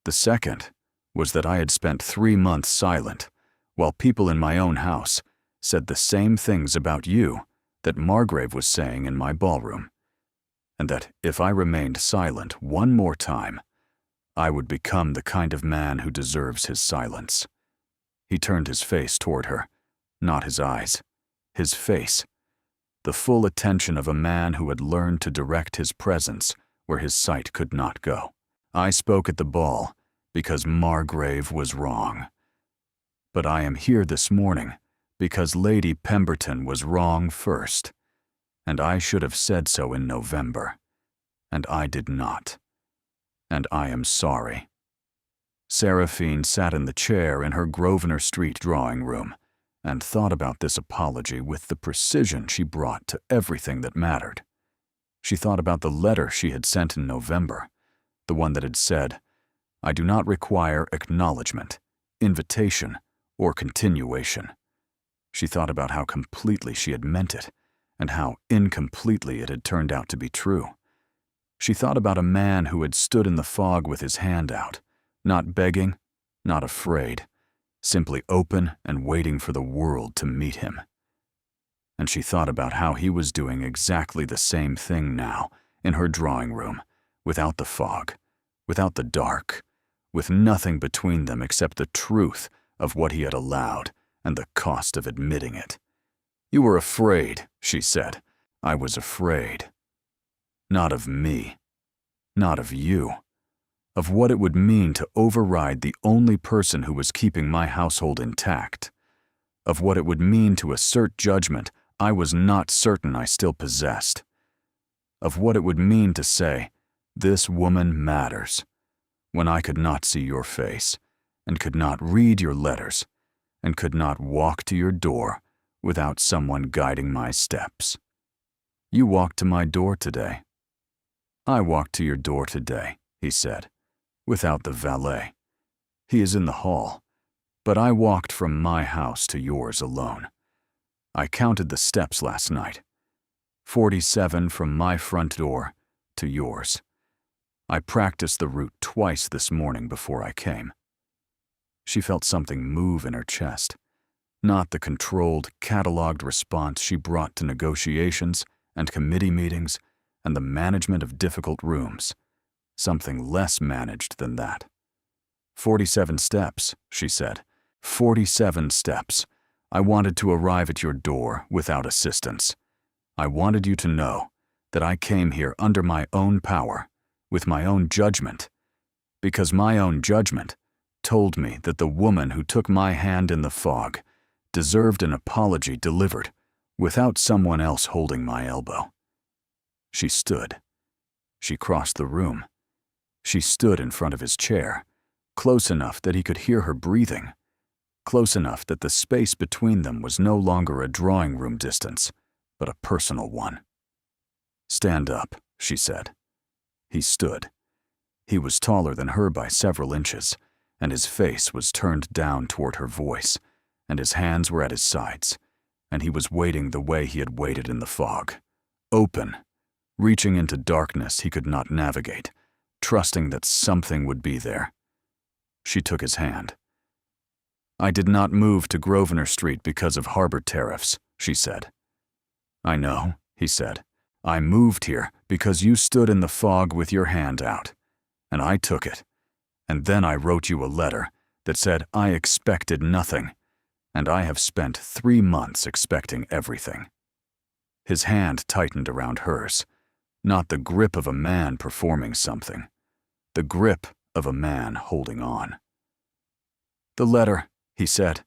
The second was that I had spent 3 months silent, while people in my own house said the same things about you that Margrave was saying in my ballroom, and that if I remained silent one more time, I would become the kind of man who deserves his silence. He turned his face toward her, not his eyes, his face, the full attention of a man who had learned to direct his presence where his sight could not go. I spoke at the ball because Margrave was wrong. But I am here this morning because Lady Pemberton was wrong first, and I should have said so in November, and I did not. And I am sorry. Seraphine sat in the chair in her Grosvenor Street drawing room and thought about this apology with the precision she brought to everything that mattered. She thought about the letter she had sent in November, the one that had said, I do not require acknowledgement, invitation, or continuation. She thought about how completely she had meant it, and how incompletely it had turned out to be true. She thought about a man who had stood in the fog with his hand out, not begging, not afraid, simply open and waiting for the world to meet him. And she thought about how he was doing exactly the same thing now, in her drawing room, without the fog, without the dark, with nothing between them except the truth of what he had allowed and the cost of admitting it. You were afraid, she said. I was afraid. Not of me, not of you, of what it would mean to override the only person who was keeping my household intact, of what it would mean to assert judgment I was not certain I still possessed, of what it would mean to say, this woman matters, when I could not see your face, and could not read your letters, and could not walk to your door without someone guiding my steps. You walked to my door today. I walked to your door today, he said, without the valet. He is in the hall, but I walked from my house to yours alone. I counted the steps last night, 47 from my front door to yours. I practiced the route twice this morning before I came. She felt something move in her chest, not the controlled, catalogued response she brought to negotiations and committee meetings and the management of difficult rooms, something less managed than that. 47 steps, she said. 47 steps. I wanted to arrive at your door without assistance. I wanted you to know that I came here under my own power, with my own judgment, because my own judgment told me that the woman who took my hand in the fog deserved an apology delivered without someone else holding my elbow. She stood. She crossed the room. She stood in front of his chair, close enough that he could hear her breathing. close enough that the space between them was no longer a drawing room distance, but a personal one. "Stand up," she said. He stood. He was taller than her by several inches, and his face was turned down toward her voice, and his hands were at his sides, and he was waiting the way he had waited in the fog, open, reaching into darkness he could not navigate, trusting that something would be there. She took his hand. "I did not move to Grosvenor Street because of harbor tariffs," she said. "I know," he said. "I moved here because you stood in the fog with your hand out, and I took it. And then I wrote you a letter that said I expected nothing, and I have spent 3 months expecting everything." His hand tightened around hers, not the grip of a man performing something, the grip of a man holding on. "The letter," he said.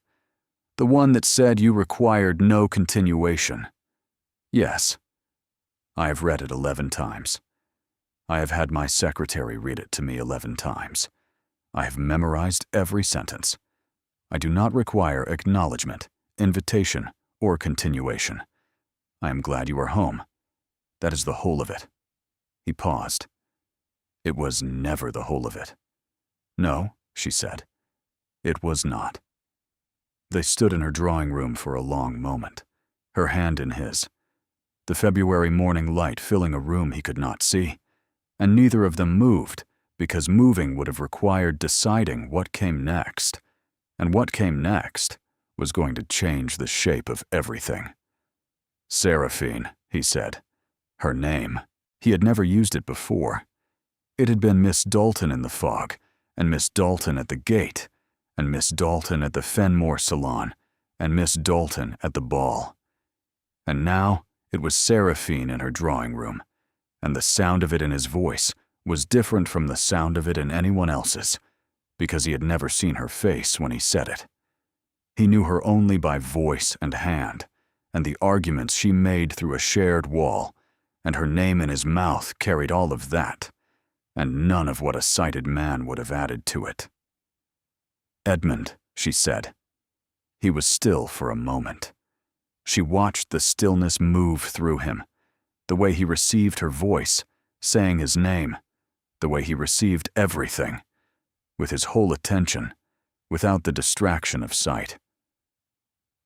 "The one that said you required no continuation." "Yes. I have read it 11 times. I have had my secretary read it to me 11 times. I have memorized every sentence. I do not require acknowledgement, invitation, or continuation. I am glad you are home. That is the whole of it." He paused. "It was never the whole of it." "No," she said. "It was not." They stood in her drawing room for a long moment, her hand in his, the February morning light filling a room he could not see, and neither of them moved, because moving would have required deciding what came next, and what came next was going to change the shape of everything. "Seraphine," he said. Her name. He had never used it before. It had been Miss Dalton in the fog, and Miss Dalton at the gate, and Miss Dalton at the Fenmore Salon, and Miss Dalton at the ball. And now it was Seraphine in her drawing room, and the sound of it in his voice was different from the sound of it in anyone else's, because he had never seen her face when he said it. He knew her only by voice and hand, and the arguments she made through a shared wall, and her name in his mouth carried all of that, and none of what a sighted man would have added to it. "Edmund," she said. He was still for a moment. She watched the stillness move through him, the way he received her voice, saying his name, the way he received everything, with his whole attention, without the distraction of sight.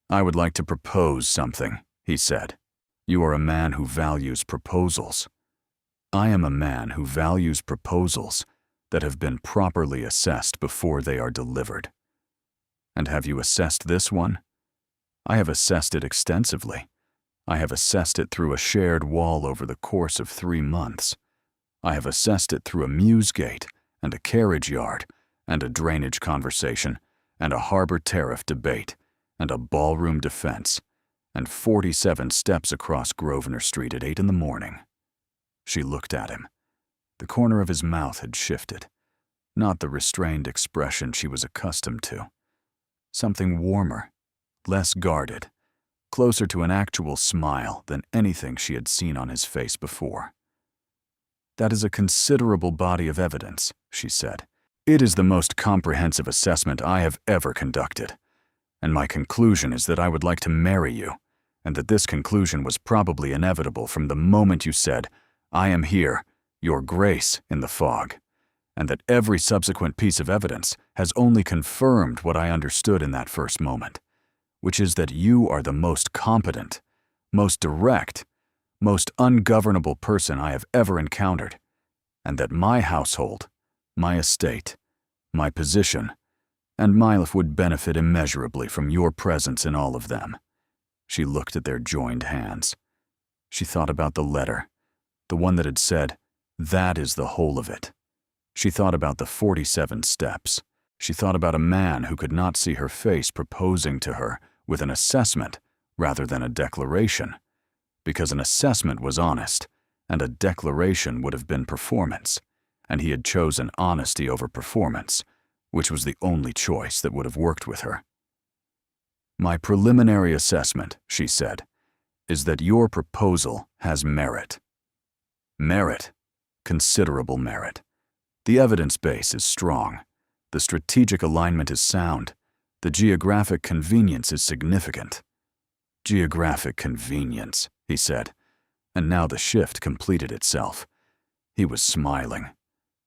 "I would like to propose something," he said. "You are a man who values proposals. I am a man who values proposals that have been properly assessed before they are delivered. And have you assessed this one? I have assessed it extensively. I have assessed it through a shared wall over the course of 3 months. I have assessed it through a mews gate, and a carriage yard, and a drainage conversation, and a harbor tariff debate, and a ballroom defense, and 47 steps across Grosvenor Street at 8 in the morning. She looked at him. The corner of his mouth had shifted, not the restrained expression she was accustomed to. Something warmer, less guarded, closer to an actual smile than anything she had seen on his face before. "That is a considerable body of evidence," she said. "It is the most comprehensive assessment I have ever conducted, and my conclusion is that I would like to marry you, and that this conclusion was probably inevitable from the moment you said, 'I am here, Your Grace,' in the fog, and that every subsequent piece of evidence has only confirmed what I understood in that first moment, which is that you are the most competent, most direct, most ungovernable person I have ever encountered, and that my household, my estate, my position, and my life would benefit immeasurably from your presence in all of them." She looked at their joined hands. She thought about the letter, the one that had said, "That is the whole of it." She thought about the 47 steps. She thought about a man who could not see her face proposing to her with an assessment rather than a declaration, because an assessment was honest, and a declaration would have been performance, and he had chosen honesty over performance, which was the only choice that would have worked with her. "My preliminary assessment," she said, "is that your proposal has merit." Merit, considerable merit. The evidence base is strong. The strategic alignment is sound. The geographic convenience is significant. Geographic convenience, he said, and now the shift completed itself. He was smiling.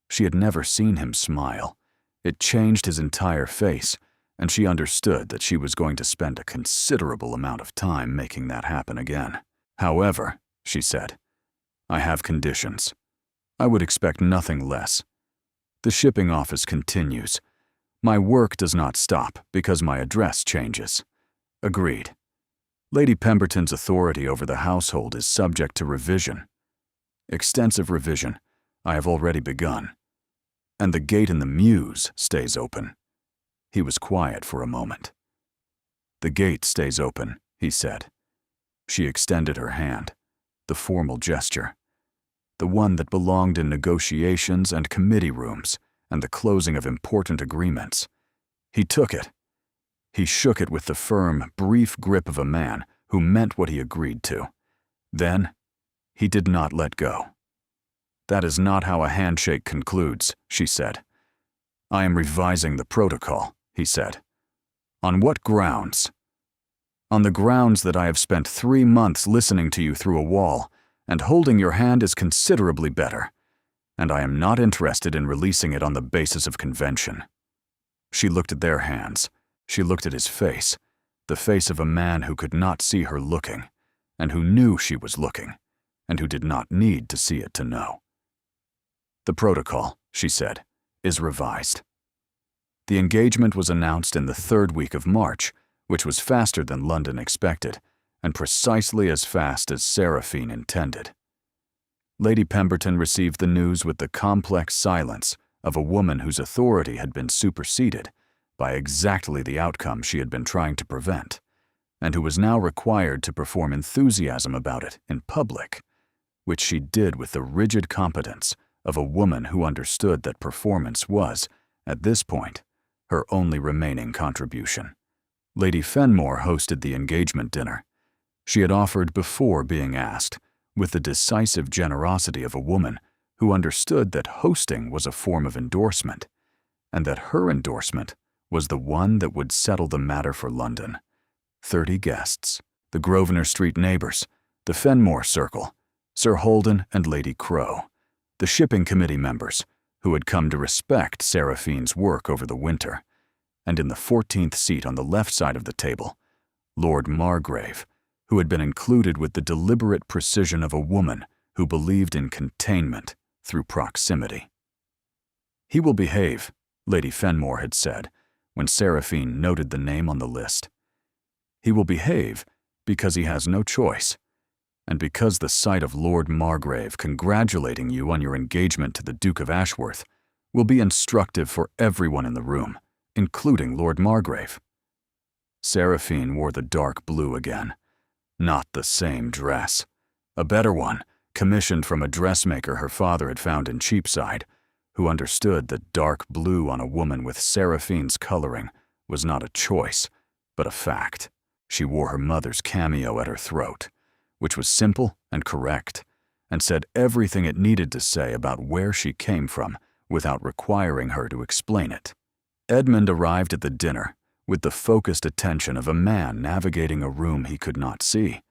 She had never seen him smile. It changed his entire face, and she understood that she was going to spend a considerable amount of time making that happen again. However, she said, I have conditions. I would expect nothing less. The shipping office continues. My work does not stop because my address changes. Agreed. Lady Pemberton's authority over the household is subject to revision. Extensive revision. I have already begun. And the gate in the mews stays open. He was quiet for a moment. The gate stays open, he said. She extended her hand, the formal gesture, the one that belonged in negotiations and committee rooms and the closing of important agreements. He took it. He shook it with the firm, brief grip of a man who meant what he agreed to. Then, he did not let go. That is not how a handshake concludes, she said. I am revising the protocol, he said. On what grounds? On the grounds that I have spent 3 months listening to you through a wall, and holding your hand is considerably better, and I am not interested in releasing it on the basis of convention. She looked at their hands. She looked at his face, the face of a man who could not see her looking, and who knew she was looking, and who did not need to see it to know. The protocol, she said, is revised. The engagement was announced in the 3rd week of March, which was faster than London expected, and precisely as fast as Seraphine intended. Lady Pemberton received the news with the complex silence of a woman whose authority had been superseded by exactly the outcome she had been trying to prevent, and who was now required to perform enthusiasm about it in public, which she did with the rigid competence of a woman who understood that performance was, at this point, her only remaining contribution. Lady Fenmore hosted the engagement dinner. She had offered before being asked, with the decisive generosity of a woman who understood that hosting was a form of endorsement, and that her endorsement was the one that would settle the matter for London. 30 guests, the Grosvenor Street neighbors, the Fenmore Circle, Sir Holden and Lady Crow, the shipping committee members, who had come to respect Seraphine's work over the winter, and in the 14th seat on the left side of the table, Lord Margrave, who had been included with the deliberate precision of a woman who believed in containment through proximity. He will behave, Lady Fenmore had said, when Seraphine noted the name on the list. He will behave because he has no choice, and because the sight of Lord Margrave congratulating you on your engagement to the Duke of Ashworth will be instructive for everyone in the room, including Lord Margrave. Seraphine wore the dark blue again. Not the same dress. A better one, commissioned from a dressmaker her father had found in Cheapside, who understood that dark blue on a woman with Seraphine's coloring was not a choice, but a fact. She wore her mother's cameo at her throat, which was simple and correct, and said everything it needed to say about where she came from without requiring her to explain it. Edmund arrived at the dinner with the focused attention of a man navigating a room he could not see,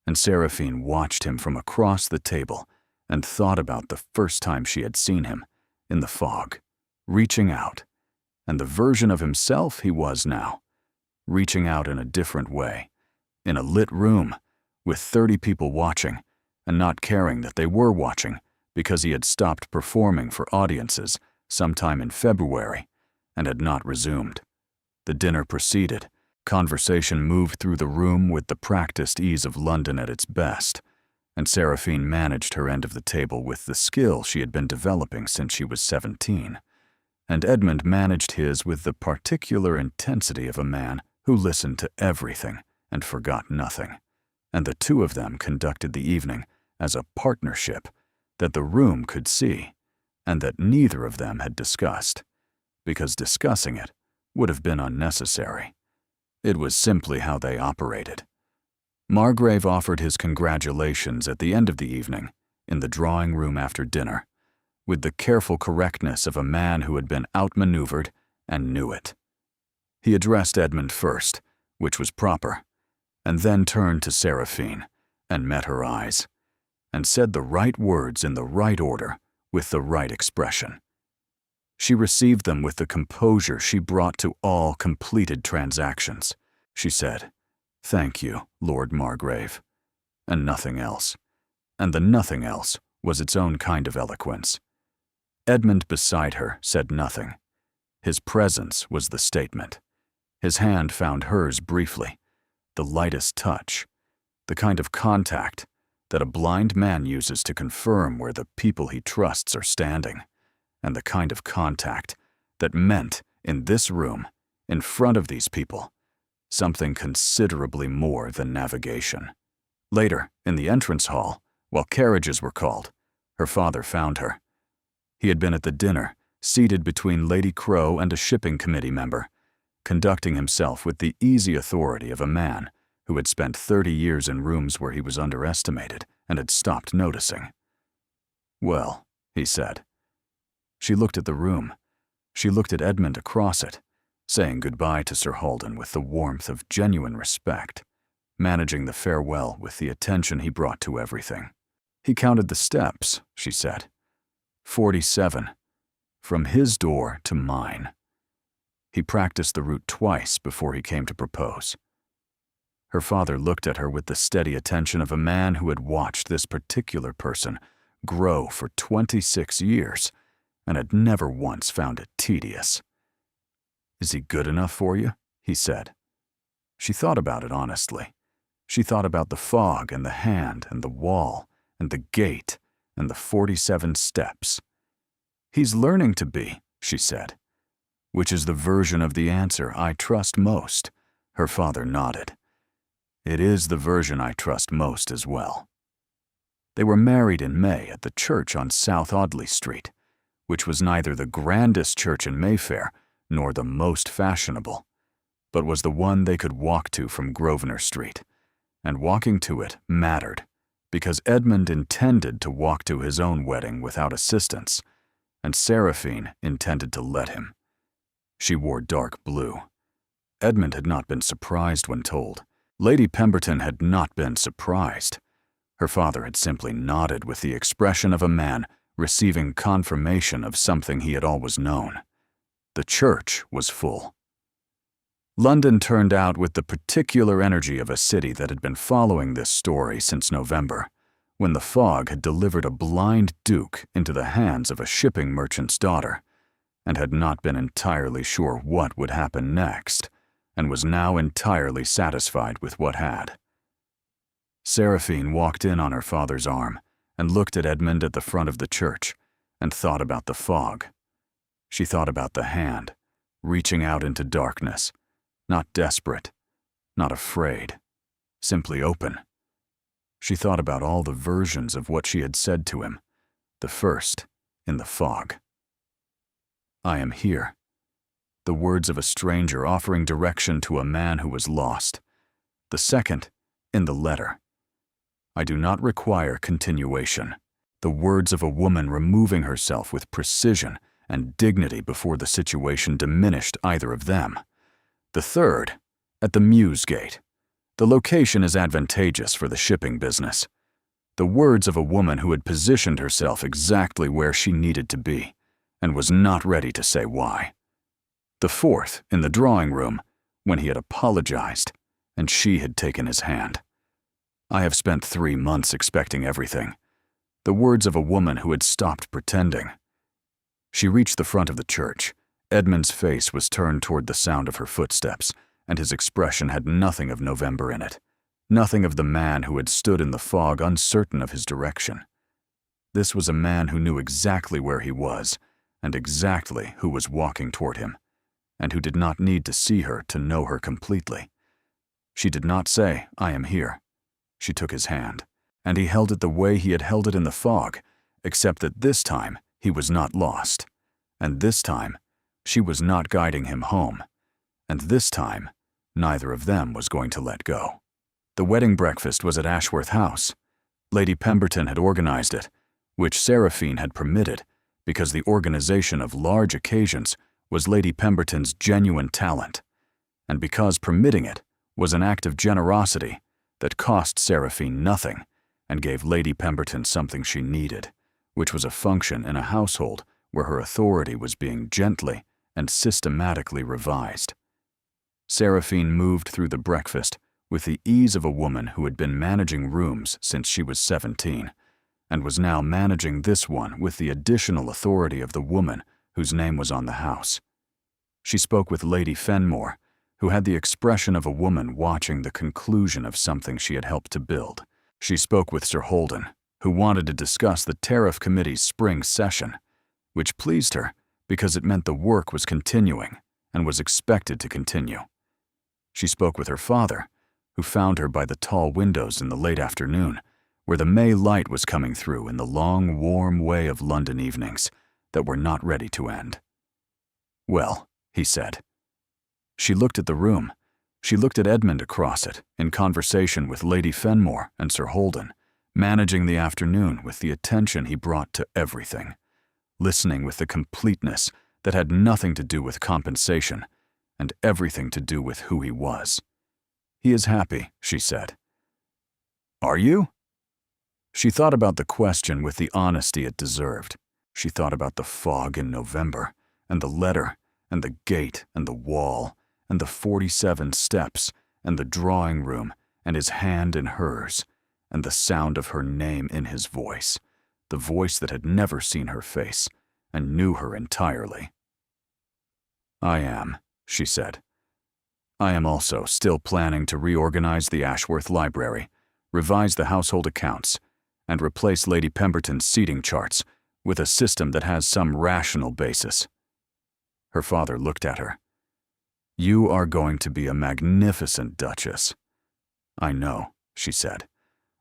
and Seraphine watched him from across the table and thought about the first time she had seen him, in the fog, reaching out, and the version of himself he was now, reaching out in a different way, in a lit room, with 30 people watching, and not caring that they were watching because he had stopped performing for audiences sometime in February and had not resumed. The dinner proceeded. Conversation moved through the room with the practiced ease of London at its best, and Seraphine managed her end of the table with the skill she had been developing since she was 17, and Edmund managed his with the particular intensity of a man who listened to everything and forgot nothing, and the two of them conducted the evening as a partnership that the room could see, and that neither of them had discussed, because discussing it would have been unnecessary. It was simply how they operated. Margrave offered his congratulations at the end of the evening, in the drawing room after dinner, with the careful correctness of a man who had been outmaneuvered and knew it. He addressed Edmund first, which was proper, and then turned to Seraphine and met her eyes, and said the right words in the right order with the right expression. She received them with the composure she brought to all completed transactions. She said, "Thank you, Lord Margrave," and nothing else. And the nothing else was its own kind of eloquence. Edmund beside her said nothing. His presence was the statement. His hand found hers briefly, the lightest touch, the kind of contact that a blind man uses to confirm where the people he trusts are standing, and the kind of contact that meant, in this room, in front of these people, something considerably more than navigation. Later, in the entrance hall, while carriages were called, her father found her. He had been at the dinner, seated between Lady Crow and a shipping committee member, conducting himself with the easy authority of a man who had spent 30 years in rooms where he was underestimated and had stopped noticing. "Well," he said. She looked at the room. She looked at Edmund across it, saying goodbye to Sir Halden with the warmth of genuine respect, managing the farewell with the attention he brought to everything. He counted the steps, she said. 47, from his door to mine. He practiced the route twice before he came to propose. Her father looked at her with the steady attention of a man who had watched this particular person grow for 26 years and had never once found it tedious. "Is he good enough for you?" he said. She thought about it honestly. She thought about the fog and the hand and the wall and the gate and the 47 steps. "He's learning to be," she said. "Which is the version of the answer I trust most." Her father nodded. "It is the version I trust most as well." They were married in May at the church on South Audley Street, which was neither the grandest church in Mayfair nor the most fashionable, but was the one they could walk to from Grosvenor Street, and walking to it mattered, because Edmund intended to walk to his own wedding without assistance, and Seraphine intended to let him. She wore dark blue. Edmund had not been surprised when told. Lady Pemberton had not been surprised. Her father had simply nodded with the expression of a man receiving confirmation of something he had always known. The church was full. London turned out with the particular energy of a city that had been following this story since November, when the fog had delivered a blind duke into the hands of a shipping merchant's daughter, and had not been entirely sure what would happen next, and was now entirely satisfied with what had. Seraphine walked in on her father's arm and looked at Edmund at the front of the church and thought about the fog. She thought about the hand, reaching out into darkness, not desperate, not afraid, simply open. She thought about all the versions of what she had said to him, the first in the fog. "I am here." The words of a stranger offering direction to a man who was lost. The second in the letter. "I do not require continuation." The words of a woman removing herself with precision and dignity before the situation diminished either of them. The third, at the Mews Gate. The location is advantageous for the shipping business. The words of a woman who had positioned herself exactly where she needed to be, and was not ready to say why. The fourth, in the drawing room, when he had apologized, and she had taken his hand. "I have spent 3 months expecting everything." The words of a woman who had stopped pretending. She reached the front of the church. Edmund's face was turned toward the sound of her footsteps, and his expression had nothing of November in it, nothing of the man who had stood in the fog uncertain of his direction. This was a man who knew exactly where he was, and exactly who was walking toward him, and who did not need to see her to know her completely. She did not say, "I am here." She took his hand, and he held it the way he had held it in the fog, except that this time he was not lost, and this time she was not guiding him home, and this time neither of them was going to let go. The wedding breakfast was at Ashworth House. Lady Pemberton had organized it, which Seraphine had permitted, because the organization of large occasions was Lady Pemberton's genuine talent, and because permitting it was an act of generosity that cost Seraphine nothing and gave Lady Pemberton something she needed, which was a function in a household where her authority was being gently and systematically revised. Seraphine moved through the breakfast with the ease of a woman who had been managing rooms since she was 17, and was now managing this one with the additional authority of the woman whose name was on the house. She spoke with Lady Fenmore, who had the expression of a woman watching the conclusion of something she had helped to build. She spoke with Sir Holden, who wanted to discuss the Tariff Committee's spring session, which pleased her because it meant the work was continuing and was expected to continue. She spoke with her father, who found her by the tall windows in the late afternoon, where the May light was coming through in the long, warm way of London evenings that were not ready to end. "Well," he said. She looked at the room. She looked at Edmund across it, in conversation with Lady Fenmore and Sir Holden, managing the afternoon with the attention he brought to everything, listening with the completeness that had nothing to do with compensation and everything to do with who he was. "He is happy," she said. "Are you?" She thought about the question with the honesty it deserved. She thought about the fog in November, and the letter, and the gate, and the wall, and the 47 steps, and the drawing room, and his hand in hers, and the sound of her name in his voice, the voice that had never seen her face, and knew her entirely. "I am," she said. "I am also still planning to reorganize the Ashworth Library, revise the household accounts, and replace Lady Pemberton's seating charts with a system that has some rational basis." Her father looked at her. "You are going to be a magnificent Duchess." "I know," she said.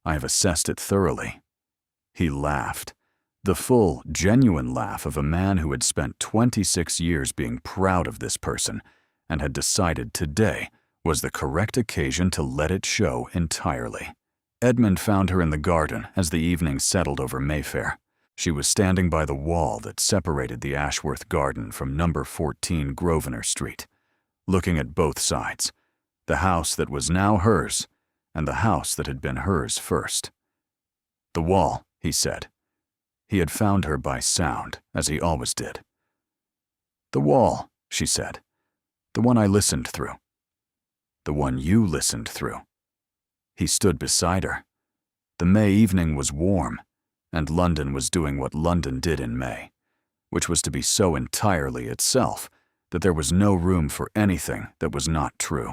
"I have assessed it thoroughly." He laughed, the full, genuine laugh of a man who had spent 26 years being proud of this person and had decided today was the correct occasion to let it show entirely. Edmund found her in the garden as the evening settled over Mayfair. She was standing by the wall that separated the Ashworth garden from number 14 Grosvenor Street, looking at both sides, the house that was now hers and the house that had been hers first. "The wall," he said. He had found her by sound, as he always did. "The wall," she said. "The one I listened through." "The one you listened through." He stood beside her. The May evening was warm, and London was doing what London did in May, which was to be so entirely itself that there was no room for anything that was not true.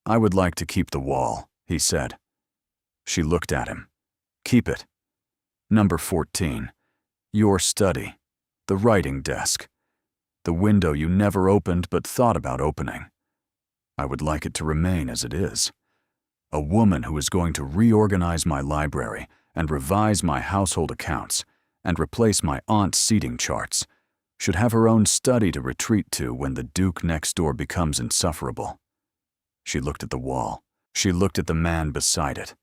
"I would like to keep the wall," he said. She looked at him. "Keep it. Number 14, your study, the writing desk, the window you never opened but thought about opening. I would like it to remain as it is. A woman who is going to reorganize my library and revise my household accounts and replace my aunt's seating charts should have her own study to retreat to when the Duke next door becomes insufferable." She looked at the wall. She looked at the man beside it,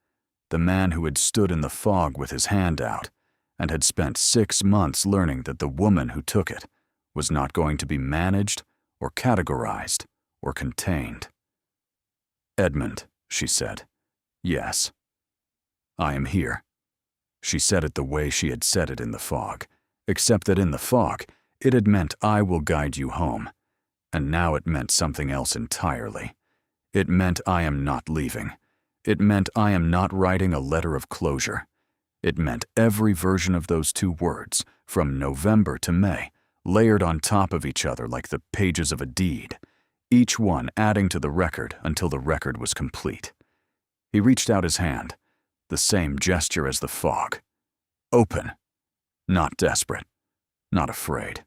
the man who had stood in the fog with his hand out and had spent 6 months learning that the woman who took it was not going to be managed or categorized or contained. "Edmund," she said. "Yes. I am here." She said it the way she had said it in the fog, except that in the fog it had meant "I will guide you home," and now it meant something else entirely. It meant "I am not leaving." It meant "I am not writing a letter of closure." It meant every version of those 2 words, from November to May, layered on top of each other like the pages of a deed, each one adding to the record until the record was complete. He reached out his hand, the same gesture as the fog. Open. Not desperate. Not afraid.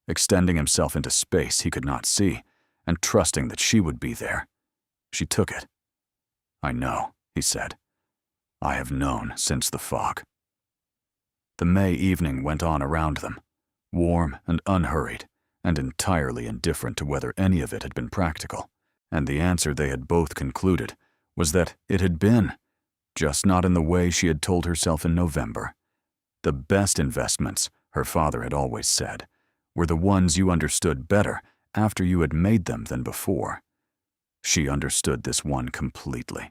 Extending himself into space he could not see, and trusting that she would be there. She took it. "I know," he said. "I have known since the fog." The May evening went on around them, warm and unhurried, and entirely indifferent to whether any of it had been practical, and the answer they had both concluded was that it had been, just not in the way she had told herself in November. The best investments, her father had always said, were the ones you understood better after you had made them than before. She understood this one completely.